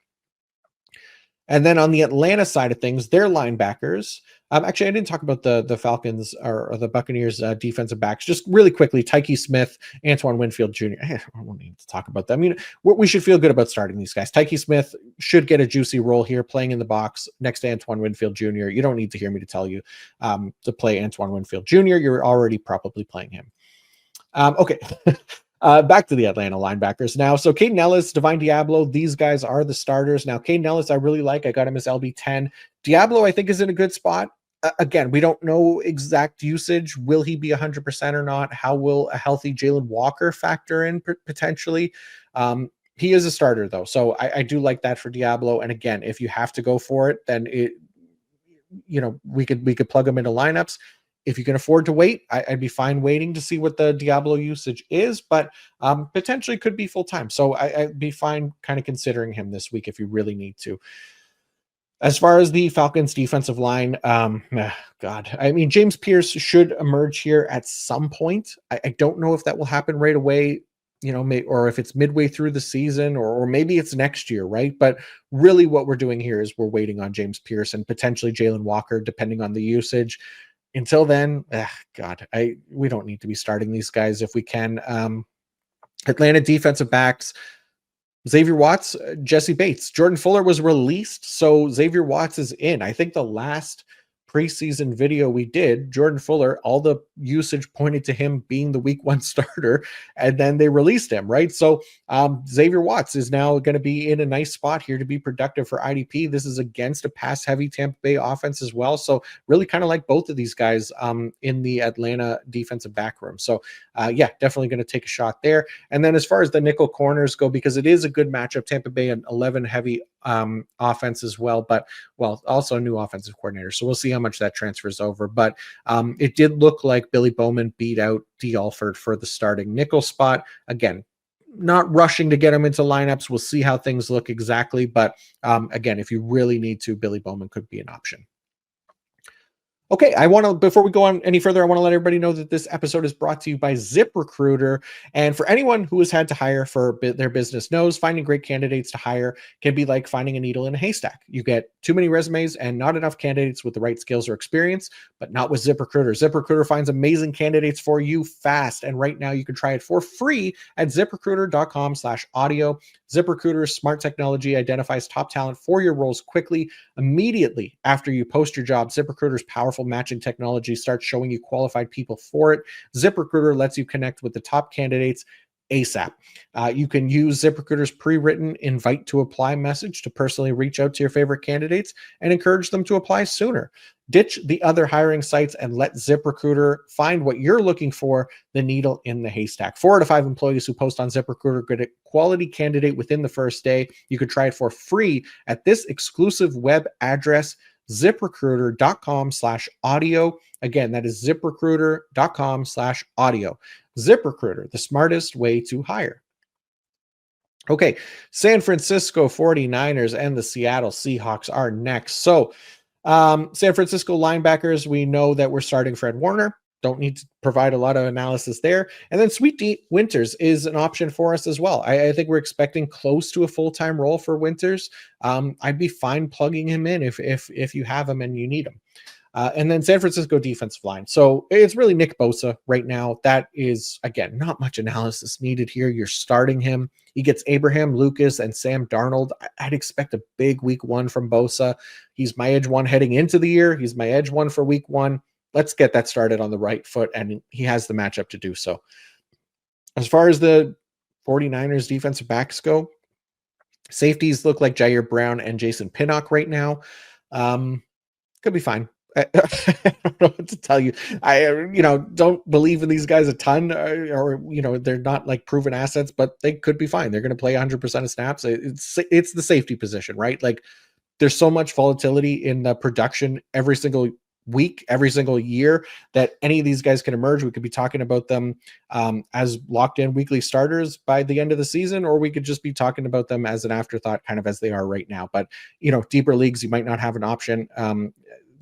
[SPEAKER 1] And then on the Atlanta side of things, their linebackers. Actually, I didn't talk about the Falcons or the Buccaneers defensive backs. Just really quickly, Tyke Smith, Antoine Winfield Jr. I don't need to talk about them. I mean, we should feel good about starting these guys. Tyke Smith should get a juicy role here, playing in the box next to Antoine Winfield Jr. You don't need to hear me to tell you to play Antoine Winfield Jr. You're already probably playing him. Okay. Back to the Atlanta linebackers now. So Caden Ellis, Divine Diablo, these guys are the starters. Now, Caden Ellis, I really like. I got him as LB10. Diablo, I think, is in a good spot. Again, we don't know exact usage. Will he be 100% or not? How will a healthy Jalen Walker factor in potentially? He is a starter, though. So I do like that for Diablo. And again, if you have to go for it, then we could plug him into lineups. If you can afford to wait, I'd be fine waiting to see what the Diablo usage is, but potentially could be full-time. So I'd be fine kind of considering him this week if you really need to. As far as the Falcons defensive line, God, I mean, James Pierce should emerge here at some point. I don't know if that will happen right away, or if it's midway through the season, or maybe it's next year, right? But really what we're doing here is we're waiting on James Pierce and potentially Jalen Walker, depending on the usage. Until then, God, we don't need to be starting these guys if we can. Atlanta defensive backs, Xavier Watts, Jesse Bates. Jordan Fuller was released, so Xavier Watts is in. I think the last preseason video we did, Jordan Fuller, all the usage pointed to him being the week 1 starter, and then they released him, right? So Xavier Watts is now going to be in a nice spot here to be productive for IDP. This is against a pass-heavy Tampa Bay offense as well, so really kind of like both of these guys in the Atlanta defensive back room. So yeah, definitely going to take a shot there. And then as far as the nickel corners go, because it is a good matchup, Tampa Bay an 11 heavy offense as well, but also a new offensive coordinator. So we'll see how much that transfers over. But it did look like Billy Bowman beat out D. Alford for the starting nickel spot. Again, not rushing to get him into lineups. We'll see how things look exactly. But again, if you really need to, Billy Bowman could be an option. Okay, before we go on any further, I want to let everybody know that this episode is brought to you by ZipRecruiter. And for anyone who has had to hire for their business knows, finding great candidates to hire can be like finding a needle in a haystack. You get too many resumes and not enough candidates with the right skills or experience, but not with ZipRecruiter. ZipRecruiter finds amazing candidates for you fast. And right now you can try it for free at ZipRecruiter.com/audio. ZipRecruiter's smart technology identifies top talent for your roles quickly, immediately after you post your job. ZipRecruiter's powerful matching technology starts showing you qualified people for it. ZipRecruiter lets you connect with the top candidates ASAP. You can use ZipRecruiter's pre-written invite to apply message to personally reach out to your favorite candidates and encourage them to apply sooner. Ditch the other hiring sites and let ZipRecruiter find what you're looking for, the needle in the haystack. 4 out of 5 employees who post on ZipRecruiter get a quality candidate within the first day. You could try it for free at this exclusive web address, ZipRecruiter.com/audio. Again, that is ZipRecruiter.com/audio. ZipRecruiter, the smartest way to hire. Okay, San Francisco 49ers and the Seattle Seahawks are next. So San Francisco linebackers, we know that we're starting Fred Warner. don't need to provide a lot of analysis there. And then Sweet D Winters is an option for us as well. I think we're expecting close to a full-time role for Winters. I'd be fine plugging him in if you have him and you need him. And then San Francisco defensive line. So it's really Nick Bosa right now. That is, again, not much analysis needed here. You're starting him. He gets Abraham Lucas and Sam Darnold. I'd expect a big week one from Bosa. He's my edge one heading into the year. He's my edge one for week one. Let's get that started on the right foot, and he has the matchup to do so. As far as the 49ers defensive backs go, safeties look like Jair Brown and Jason Pinnock right now. Could be fine. I don't know what to tell you. I don't believe in these guys a ton, or they're not like proven assets, but they could be fine. They're going to play 100% of snaps. It's the safety position, right? Like there's so much volatility in the production every single week, every single year, that any of these guys can emerge. We could be talking about them as locked in weekly starters by the end of the season, or we could just be talking about them as an afterthought, kind of as they are right now. But deeper leagues, you might not have an option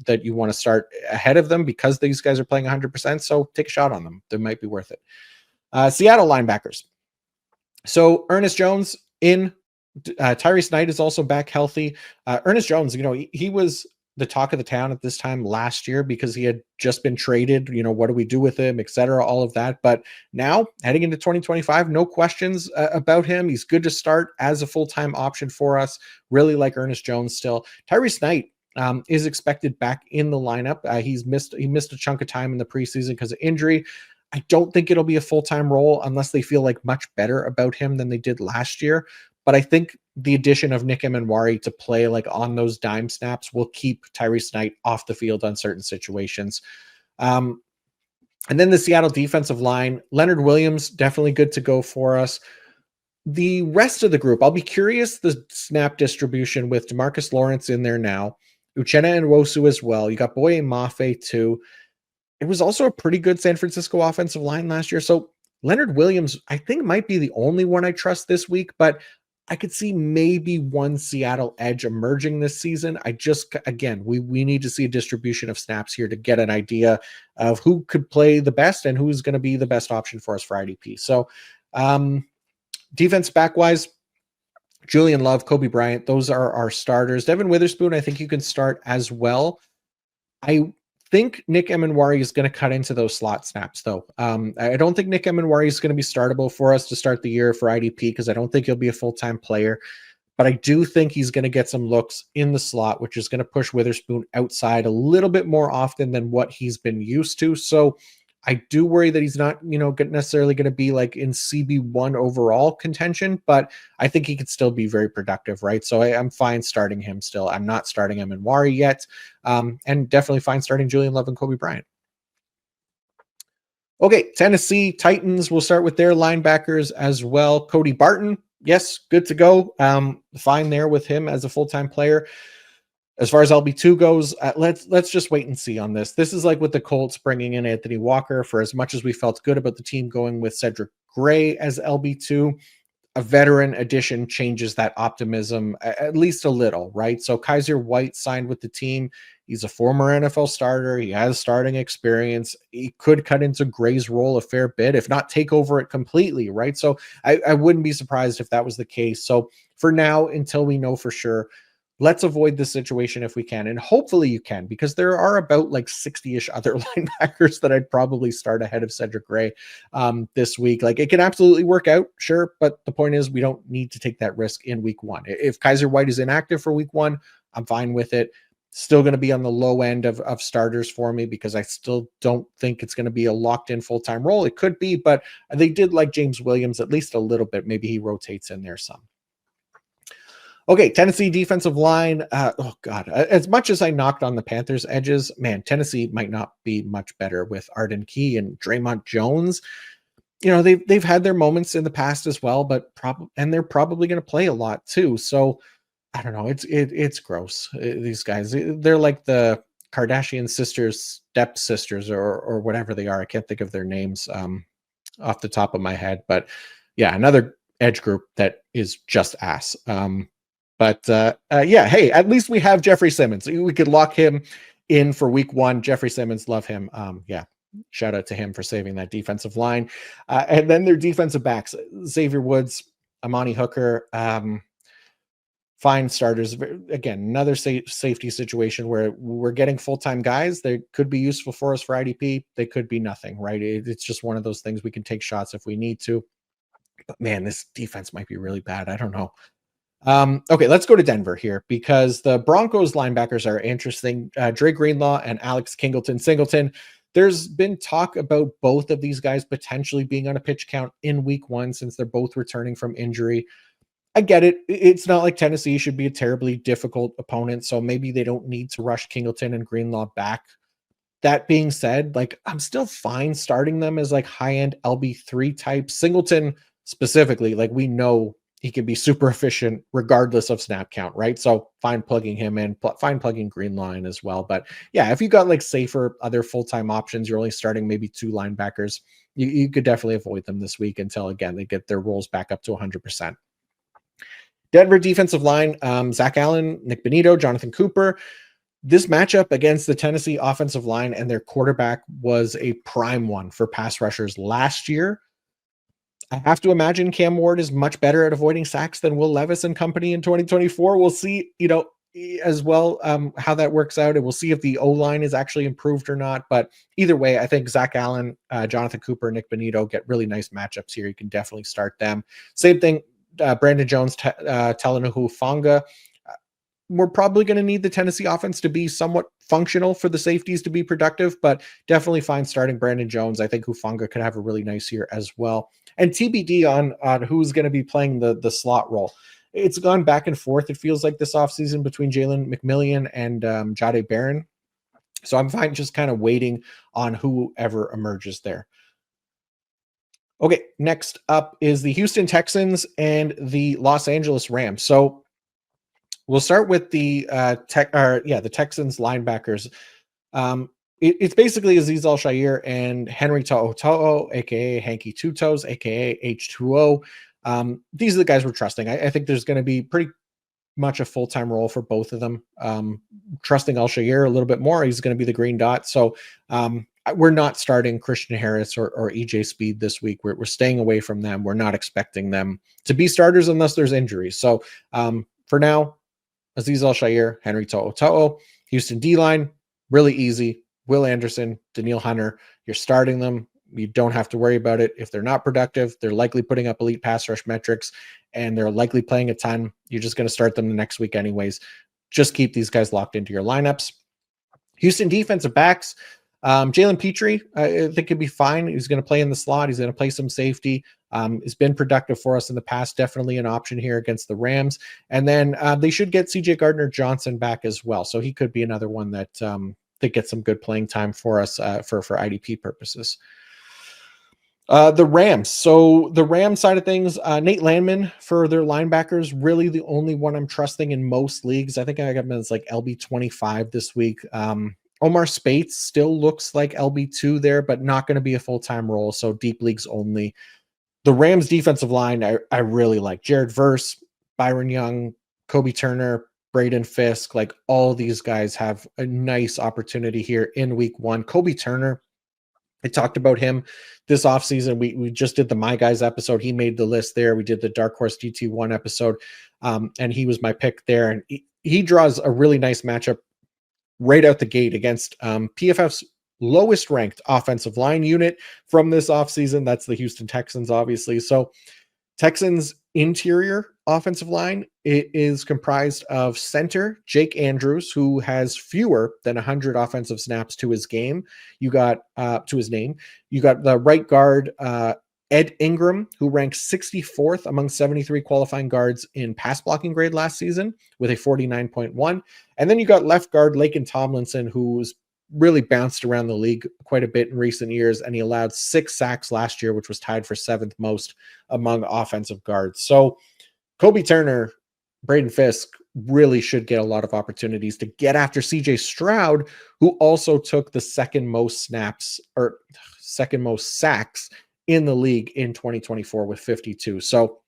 [SPEAKER 1] that you want to start ahead of them because these guys are playing 100%. So take a shot on them. They might be worth it. Seattle linebackers. So Ernest Jones in. Tyrese Knight is also back healthy. Ernest Jones, he was the talk of the town at this time last year because he had just been traded. What do we do with him, etc., all of that. But now heading into 2025, no questions about him. He's good to start as a full-time option for us. Really like Ernest Jones still. Tyrese Knight is expected back in the lineup. He missed a chunk of time in the preseason because of injury. I don't think it'll be a full-time role unless they feel like much better about him than they did last year. But I think the addition of Nick Emenwari to play like on those dime snaps will keep Tyrese Knight off the field on certain situations. And then the Seattle defensive line, Leonard Williams, definitely good to go for us. The rest of the group, I'll be curious the snap distribution with DeMarcus Lawrence in there now. Uchenna and Nwosu as well. You got Boye Mafe too. It was also a pretty good San Francisco offensive line last year. So Leonard Williams, I think, might be the only one I trust this week, but I could see maybe one Seattle edge emerging this season. Again, we need to see a distribution of snaps here to get an idea of who could play the best and who's going to be the best option for us for IDP. So defense back-wise, Julian Love, Kobe Bryant, those are our starters. Devin Witherspoon, I think you can start as well. I think Nick Emenwari is going to cut into those slot snaps, though. I don't think Nick Emenwari is going to be startable for us to start the year for IDP because I don't think he'll be a full-time player. But I do think he's going to get some looks in the slot, which is going to push Witherspoon outside a little bit more often than what he's been used to. So I do worry that he's not, necessarily going to be like in CB1 overall contention, but I think he could still be very productive, right? So I'm fine starting him still. I'm not starting him in Wari yet, and definitely fine starting Julian Love and Kobe Bryant. Okay, Tennessee Titans, we'll start with their linebackers as well. Cody Barton, yes, good to go. Fine there with him as a full-time player. As far as LB2 goes, let's just wait and see on this. This is like with the Colts bringing in Anthony Walker. For as much as we felt good about the team going with Cedric Gray as LB2, a veteran addition changes that optimism at least a little, right? So Kaiser White signed with the team. He's a former NFL starter. He has starting experience. He could cut into Gray's role a fair bit, if not take over it completely, right? So I wouldn't be surprised if that was the case. So for now, until we know for sure, let's avoid this situation if we can. And hopefully you can, because there are about like 60-ish other linebackers that I'd probably start ahead of Cedric Gray this week. Like it can absolutely work out, sure. But the point is we don't need to take that risk in week one. If Kaiser White is inactive for week one, I'm fine with it. Still going to be on the low end of starters for me because I still don't think it's going to be a locked in full-time role. It could be, but they did like James Williams at least a little bit. Maybe he rotates in there some. Okay, Tennessee defensive line. Oh, God. As much as I knocked on the Panthers' edges, man, Tennessee might not be much better with Arden Key and Draymond Jones. They've had their moments in the past as well, but they're probably going to play a lot too. So I don't know. It's gross. These guys, they're like the Kardashian sisters, stepsisters, or whatever they are. I can't think of their names off the top of my head. But yeah, another edge group that is just ass. But hey, at least we have Jeffrey Simmons. We could lock him in for week one. Jeffrey Simmons, love him. Yeah, shout out to him for saving that defensive line. And then their defensive backs, Xavier Woods, Amani Hooker, fine starters. Again, another safety situation where we're getting full-time guys. They could be useful for us for IDP. They could be nothing, right? It's just one of those things. We can take shots if we need to. But man, this defense might be really bad. I don't know. Okay, let's go to Denver here because the Broncos linebackers are interesting. Dre Greenlaw and Alex Singleton. There's been talk about both of these guys potentially being on a pitch count in week 1 since they're both returning from injury. I get it. It's not like Tennessee should be a terribly difficult opponent, so maybe they don't need to rush Singleton and Greenlaw back. That being said, like I'm still fine starting them as like high-end LB3 types. Singleton specifically, like we know he can be super efficient regardless of snap count, right? So fine plugging him in, fine plugging Greenlaw in as well. But yeah, if you got like safer other full-time options, you're only starting maybe 2 linebackers, you could definitely avoid them this week until, again, they get their roles back up to 100%. Denver defensive line, Zach Allen, Nick Benito, Jonathan Cooper. This matchup against the Tennessee offensive line and their quarterback was a prime one for pass rushers last year. I have to imagine Cam Ward is much better at avoiding sacks than Will Levis and company in 2024. We'll see, as well, how that works out. And we'll see if the O-line is actually improved or not. But either way, I think Zach Allen, Jonathan Cooper, Nick Benito get really nice matchups here. You can definitely start them. Same thing, Brandon Jones, Talanoa Hufanga. We're probably going to need the Tennessee offense to be somewhat functional for the safeties to be productive, but definitely fine starting Brandon Jones. I think Hufanga could have a really nice year as well. And TBD on who's going to be playing the slot role. It's gone back and forth, it feels like, this offseason between Jalen McMillian and Jahdae Barron. So I'm fine just kind of waiting on whoever emerges there. Okay, next up is the Houston Texans and the Los Angeles Rams. So we'll start with the Texans linebackers. It's basically Azeez Al-Shaair and Henry To'o, aka Hanky Two Toes, aka H2O. These are the guys we're trusting. I think there's going to be pretty much a full-time role for both of them. Trusting Al-Shaair a little bit more. He's going to be the green dot. So we're not starting Christian Harris or EJ Speed this week. We're staying away from them. We're not expecting them to be starters unless there's injuries. So for now, Azeez Al-Shaair, Henry To'o. Houston D-line, really easy. Will Anderson, Danielle Hunter, you're starting them. You don't have to worry about it. If they're not productive, they're likely putting up elite pass rush metrics, and they're likely playing a ton. You're just going to start them the next week anyways. Just keep these guys locked into your lineups. Houston defensive backs, Jalen Petrie, I think could be fine. He's going to play in the slot. He's going to play some safety. It's been productive for us in the past. Definitely an option here against the Rams. And then they should get CJ Gardner-Johnson back as well. So he could be another one that gets some good playing time for us for IDP purposes. The Rams. So the Rams side of things, Nate Landman for their linebackers, really the only one I'm trusting in most leagues. I think I got him as like LB25 this week. Omar Spates still looks like LB2 there, but not going to be a full-time role. So deep leagues only. The Rams defensive line, I really like. Jared Verse, Byron Young, Kobe Turner, Braden Fisk, like all these guys have a nice opportunity here in week 1. Kobe Turner, I talked about him this offseason. We just did the My Guys episode. He made the list there. We did the Dark Horse GT1 episode, and he was my pick there. And he draws a really nice matchup right out the gate against PFF's lowest ranked offensive line unit from this offseason. That's the Houston Texans, obviously. So Texans interior offensive line, it is comprised of center Jake Andrews, who has fewer than 100 offensive snaps to his game. You got to his name. You got the right guard Ed Ingram, who ranks 64th among 73 qualifying guards in pass blocking grade last season with a 49.1. And then you got left guard Laken Tomlinson, who's really bounced around the league quite a bit in recent years, and he allowed 6 sacks last year, which was tied for 7th most among offensive guards. So Kobe Turner, Braden Fisk really should get a lot of opportunities to get after CJ Stroud, who also took the second most snaps or second most sacks in the league in 2024 with 52. So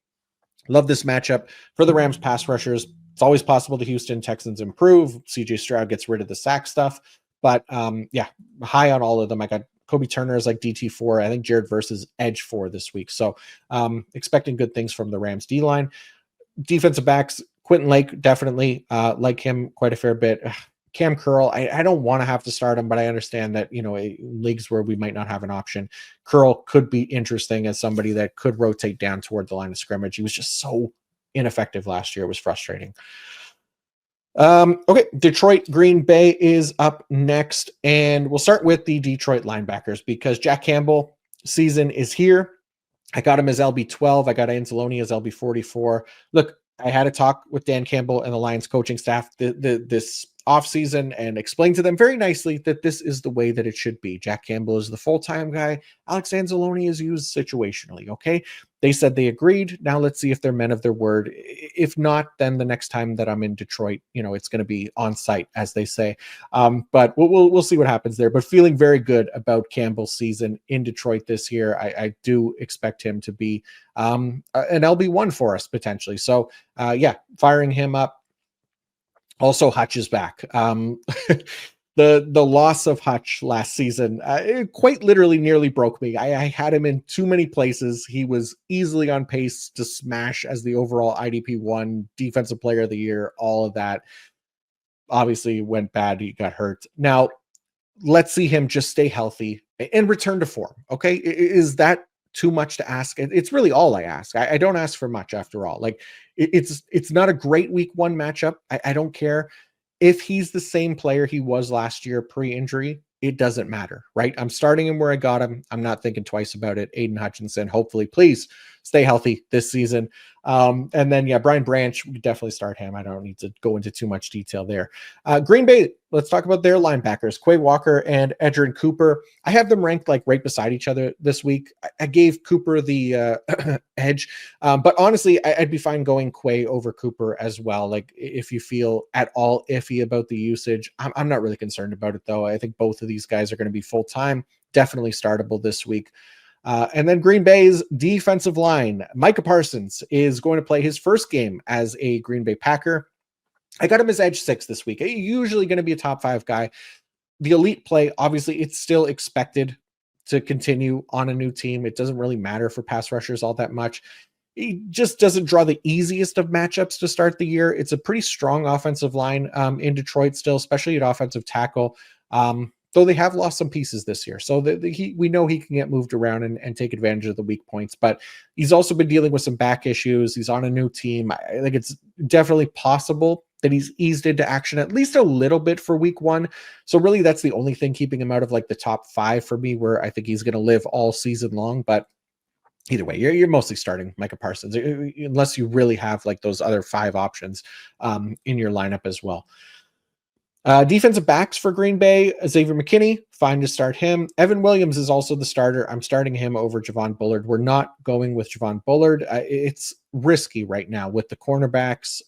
[SPEAKER 1] love this matchup for the Rams pass rushers. It's always possible the Houston Texans improve. CJ Stroud gets rid of the sack stuff. But yeah, high on all of them. I got Kobe Turner is like DT4. I think Jared Verse is edge 4 this week. So expecting good things from the Rams D line. Defensive backs, Quentin Lake, definitely like him quite a fair bit. Cam Curl, I don't want to have to start him, but I understand that, leagues where we might not have an option, Curl could be interesting as somebody that could rotate down toward the line of scrimmage. He was just so ineffective last year. It was frustrating. Okay, Detroit Green Bay is up next, and we'll start with the Detroit linebackers because Jack Campbell season is here. I got him as LB12. I got Anzalone as LB44. Look, I had a talk with Dan Campbell and the Lions coaching staff this offseason and explained to them very nicely that this is the way that it should be. Jack Campbell is the full-time guy. Alex Anzalone is used situationally, okay? They said they agreed. Now let's see if they're men of their word. If not, then the next time that I'm in Detroit, it's going to be on site, as they say. But we'll see what happens there. But feeling very good about Campbell's season in Detroit this year. I do expect him to be an LB1 for us potentially. So yeah, firing him up. Also, Hutch is back. The loss of Hutch last season, it quite literally nearly broke me. I had him in too many places. He was easily on pace to smash as the overall IDP 1 defensive player of the year, all of that. Obviously went bad. He got hurt. Now, let's see him just stay healthy and return to form. Okay. Is that too much to ask? It's really all I ask. I don't ask for much after all. Like it's not a great week 1 matchup. I don't care. If he's the same player he was last year pre-injury, it doesn't matter, right? I'm starting him where I got him. I'm not thinking twice about it. Aiden Hutchinson, hopefully, please stay healthy this season. And then, yeah, Brian Branch, we definitely start him. I don't need to go into too much detail there. Green Bay, let's talk about their linebackers, Quay Walker and Edgerrin Cooper. I have them ranked like right beside each other this week. I gave Cooper the edge, but honestly, I'd be fine going Quay over Cooper as well. Like if you feel at all iffy about the usage, I'm not really concerned about it though. I think both of these guys are going to be full-time, definitely startable this week. And then Green Bay's defensive line, Micah Parsons is going to play his first game as a Green Bay Packer. I got him as edge 6 this week. He's usually going to be a top 5 guy. The elite play, obviously, it's still expected to continue on a new team. It doesn't really matter for pass rushers all that much. He just doesn't draw the easiest of matchups to start the year. It's a pretty strong offensive line in Detroit still, especially at offensive tackle. Though they have lost some pieces this year. So we know he can get moved around and take advantage of the weak points, but he's also been dealing with some back issues. He's on a new team. I think it's definitely possible that he's eased into action at least a little bit for week 1. So really that's the only thing keeping him out of like the top 5 for me, where I think he's going to live all season long. But either way, you're mostly starting Micah Parsons unless you really have like those other 5 options in your lineup as well. Defensive backs for Green Bay, Xavier McKinney, fine to start him. Evan Williams is also the starter. I'm starting him over Javon Bullard. We're not going with Javon Bullard. It's risky right now with the cornerbacks.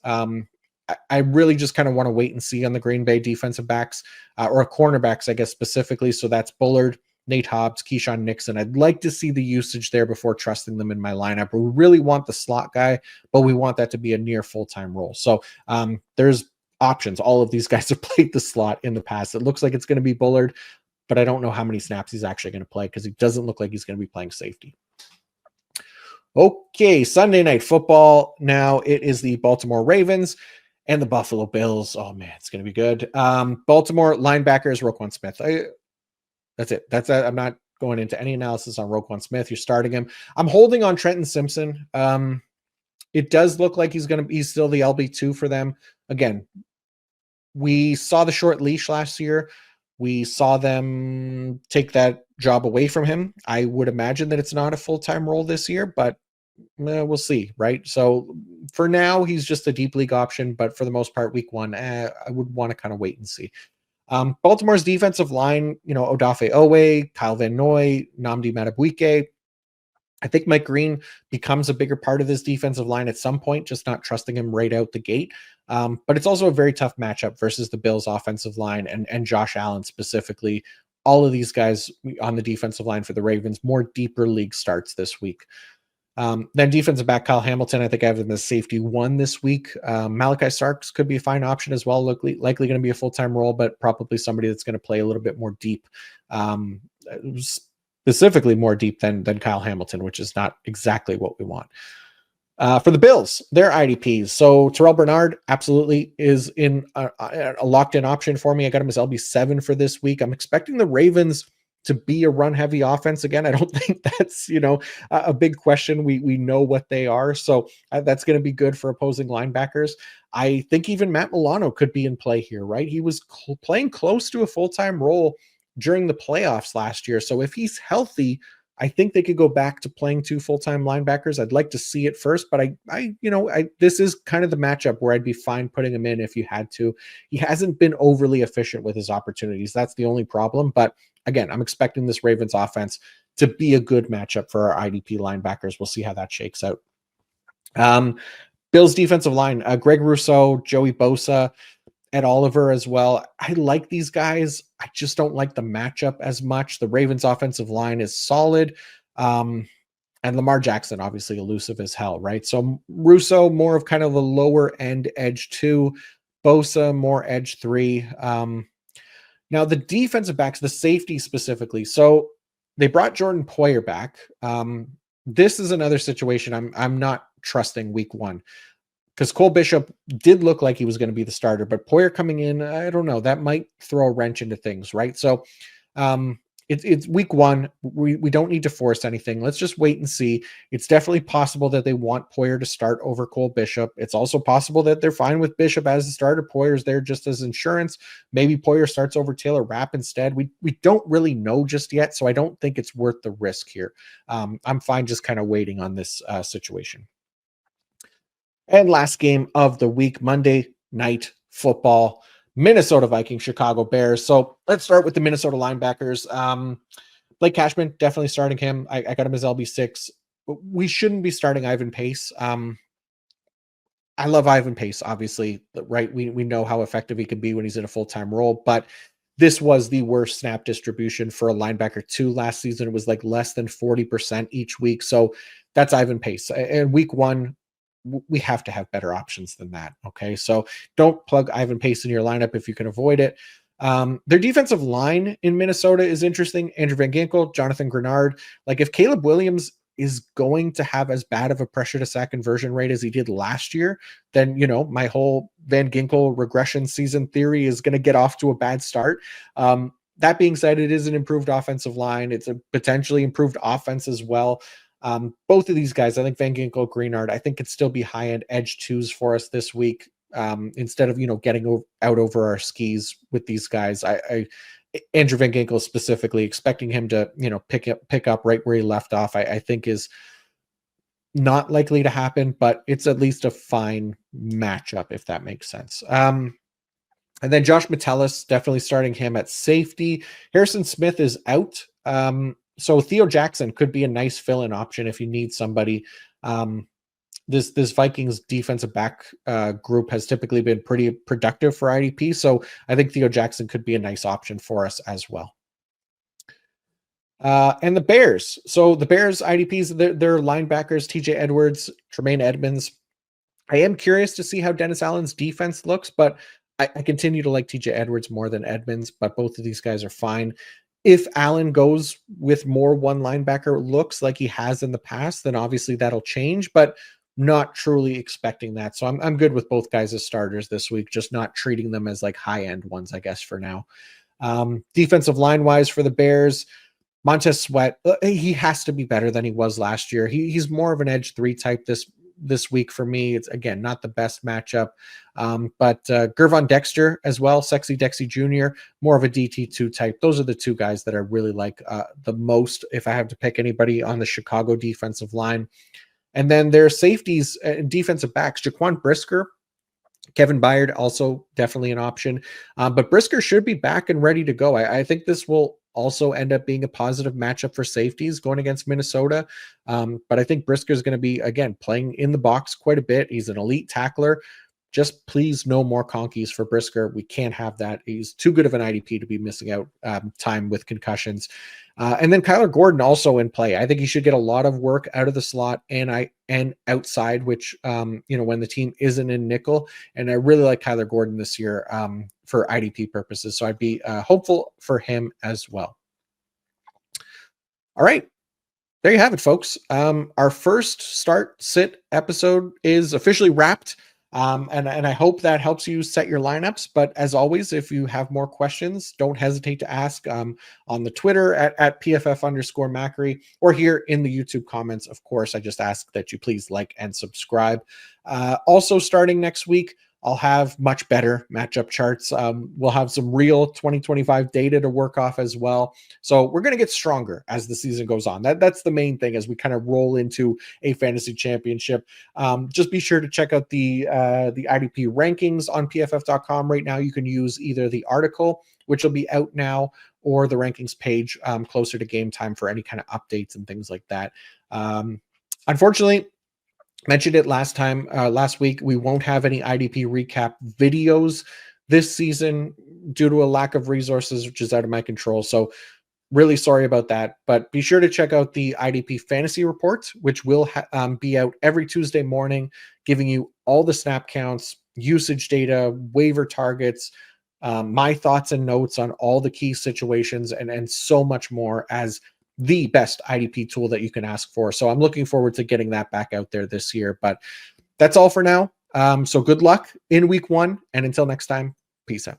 [SPEAKER 1] I really just kind of want to wait and see on the Green Bay defensive backs or cornerbacks, I guess, specifically. So that's Bullard, Nate Hobbs, Keyshawn Nixon. I'd like to see the usage there before trusting them in my lineup. We really want the slot guy, but we want that to be a near full-time role. So there's options. All of these guys have played the slot in the past. It looks like it's going to be Bullard, but I don't know how many snaps he's actually going to play because he doesn't look like he's going to be playing safety. Okay, Sunday Night Football. Now it is the Baltimore Ravens and the Buffalo Bills. Oh man, it's going to be good. Baltimore linebackers, Roquan Smith. That's it. That's it. I'm not going into any analysis on Roquan Smith. You're starting him. I'm holding on Trenton Simpson. It does look like he's still the LB2 for them. Again, we saw the short leash last year. We saw them take that job away from him. I would imagine that it's not a full-time role this year, but we'll see, right? So for now, he's just a deep league option, but for the most part, week 1, I would want to kind of wait and see. Baltimore's defensive line, Odafe Owe, Kyle Van Noy, Nnamdi Madubuike. I think Mike Green becomes a bigger part of this defensive line at some point, just not trusting him right out the gate. But it's also a very tough matchup versus the Bills offensive line and Josh Allen specifically. All of these guys on the defensive line for the Ravens, more deeper league starts this week. Then defensive back Kyle Hamilton, I think I have him as safety 1 this week. Malachi Starks could be a fine option as well. Likely going to be a full-time role, but probably somebody that's going to play a little bit more deep, specifically more deep than Kyle Hamilton, which is not exactly what we want. For the Bills, their IDPs. So Terrell Bernard absolutely is in a locked-in option for me. I got him as LB7 for this week. I'm expecting the Ravens to be a run-heavy offense again. I don't think that's, a big question. We know what they are. So that's going to be good for opposing linebackers. I think even Matt Milano could be in play here, right? He was playing close to a full-time role during the playoffs last year. So if he's healthy, I think they could go back to playing 2 full-time linebackers. I'd like to see it first, but this is kind of the matchup where I'd be fine putting him in if you had to. He hasn't been overly efficient with his opportunities. That's the only problem. But again, I'm expecting this Ravens offense to be a good matchup for our IDP linebackers. We'll see how that shakes out. Bills defensive line, Greg Rousseau, Joey Bosa, Ed Oliver as well. I like these guys. I just don't like the matchup as much. The Ravens offensive line is solid. And Lamar Jackson, obviously elusive as hell, right? So Rousseau, more of kind of a lower end edge 2. Bosa, more edge 3. Now the defensive backs, the safety specifically. So they brought Jordan Poyer back. This is another situation I'm not trusting week 1. Because Cole Bishop did look like he was going to be the starter, but Poyer coming in, I don't know, that might throw a wrench into things, right? So it's week 1. We don't need to force anything. Let's just wait and see. It's definitely possible that they want Poyer to start over Cole Bishop. It's also possible that they're fine with Bishop as the starter. Poyer's there just as insurance. Maybe Poyer starts over Taylor Rapp instead. We don't really know just yet, so I don't think it's worth the risk here. I'm fine just kind of waiting on this situation. And last game of the week, Monday Night Football, Minnesota Vikings, Chicago Bears. So let's start with the Minnesota linebackers. Blake Cashman, definitely starting him. I got him as LB6. We shouldn't be starting Ivan Pace. I love Ivan Pace, obviously, right? We know how effective he can be when he's in a full-time role, but this was the worst snap distribution for a linebacker 2 last season. It was like less than 40% each week. So that's Ivan Pace. And week 1, we have to have better options than that. Okay. So don't plug Ivan Pace in your lineup if you can avoid it. Their defensive line in Minnesota is interesting. Andrew Van Ginkel, Jonathan Grenard. Like if Caleb Williams is going to have as bad of a pressure to sack conversion rate as he did last year, then, my whole Van Ginkel regression season theory is going to get off to a bad start. That being said, it is an improved offensive line. It's a potentially improved offense as well. Both of these guys, I think Van Ginkel, Greenard, I think could still be high-end edge 2s for us this week. Instead of, getting out over our skis with these guys. Andrew Van Ginkel specifically, expecting him to, pick up right where he left off, I think is not likely to happen, but it's at least a fine matchup, if that makes sense. And then Josh Metellus, definitely starting him at safety. Harrison Smith is out. So Theo Jackson could be a nice fill-in option if you need somebody. This Vikings defensive back group has typically been pretty productive for IDP, so I think Theo Jackson could be a nice option for us as well. And the Bears. So the Bears IDPs, they're linebackers, TJ Edwards, Tremaine Edmonds. I am curious to see how Dennis Allen's defense looks, but I continue to like TJ Edwards more than Edmonds, but both of these guys are fine. If Allen goes with more one linebacker looks like he has in the past, then obviously that'll change, but not truly expecting that. So I'm good with both guys as starters this week, just not treating them as like high-end ones, I guess, for now. Defensive line-wise for the Bears, Montez Sweat, he has to be better than he was last year. He's more of an edge 3 type this week for me. It's, again, not the best matchup. But Gervon Dexter as well, Sexy Dexy Jr., more of a DT2 type. Those are the 2 guys that I really like the most if I have to pick anybody on the Chicago defensive line. And then their safeties and defensive backs, Jaquan Brisker, Kevin Byard, also definitely an option. But Brisker should be back and ready to go. I think this will also end up being a positive matchup for safeties going against Minnesota. But I think Brisker is going to be, again, playing in the box quite a bit. He's an elite tackler. just please no more conkies for Brisker. We can't have that. He's too good of an IDP to be missing out time with concussions. And then Kyler Gordon also in play. I think he should get a lot of work out of the slot and outside, which when the team isn't in nickel. And I really like Kyler Gordon this year for IDP purposes. So I'd be hopeful for him as well. All right. There you have it, folks. Our first start sit episode is officially wrapped. And I hope that helps you set your lineups. But as always, if you have more questions, don't hesitate to ask on the Twitter at PFF_Macri or here in the YouTube comments. Of course, I just ask that you please like and subscribe. Also, starting next week, I'll have much better matchup charts. We'll have some real 2025 data to work off as well. So we're going to get stronger as the season goes on. That's the main thing as we kind of roll into a fantasy championship. Just be sure to check out the IDP rankings on PFF.com. Right now, you can use either the article, which will be out now, or the rankings page closer to game time for any kind of updates and things like that. Unfortunately, mentioned it last week, we won't have any IDP recap videos this season due to a lack of resources, which is out of my control. So really sorry about that, but be sure to check out the IDP fantasy report, which will be out every Tuesday morning, giving you all the snap counts, usage data, waiver targets, my thoughts and notes on all the key situations, and so much more as the best IDP tool that you can ask for. So I'm looking forward to getting that back out there this year, but that's all for now. So good luck in week 1. And until next time, peace out.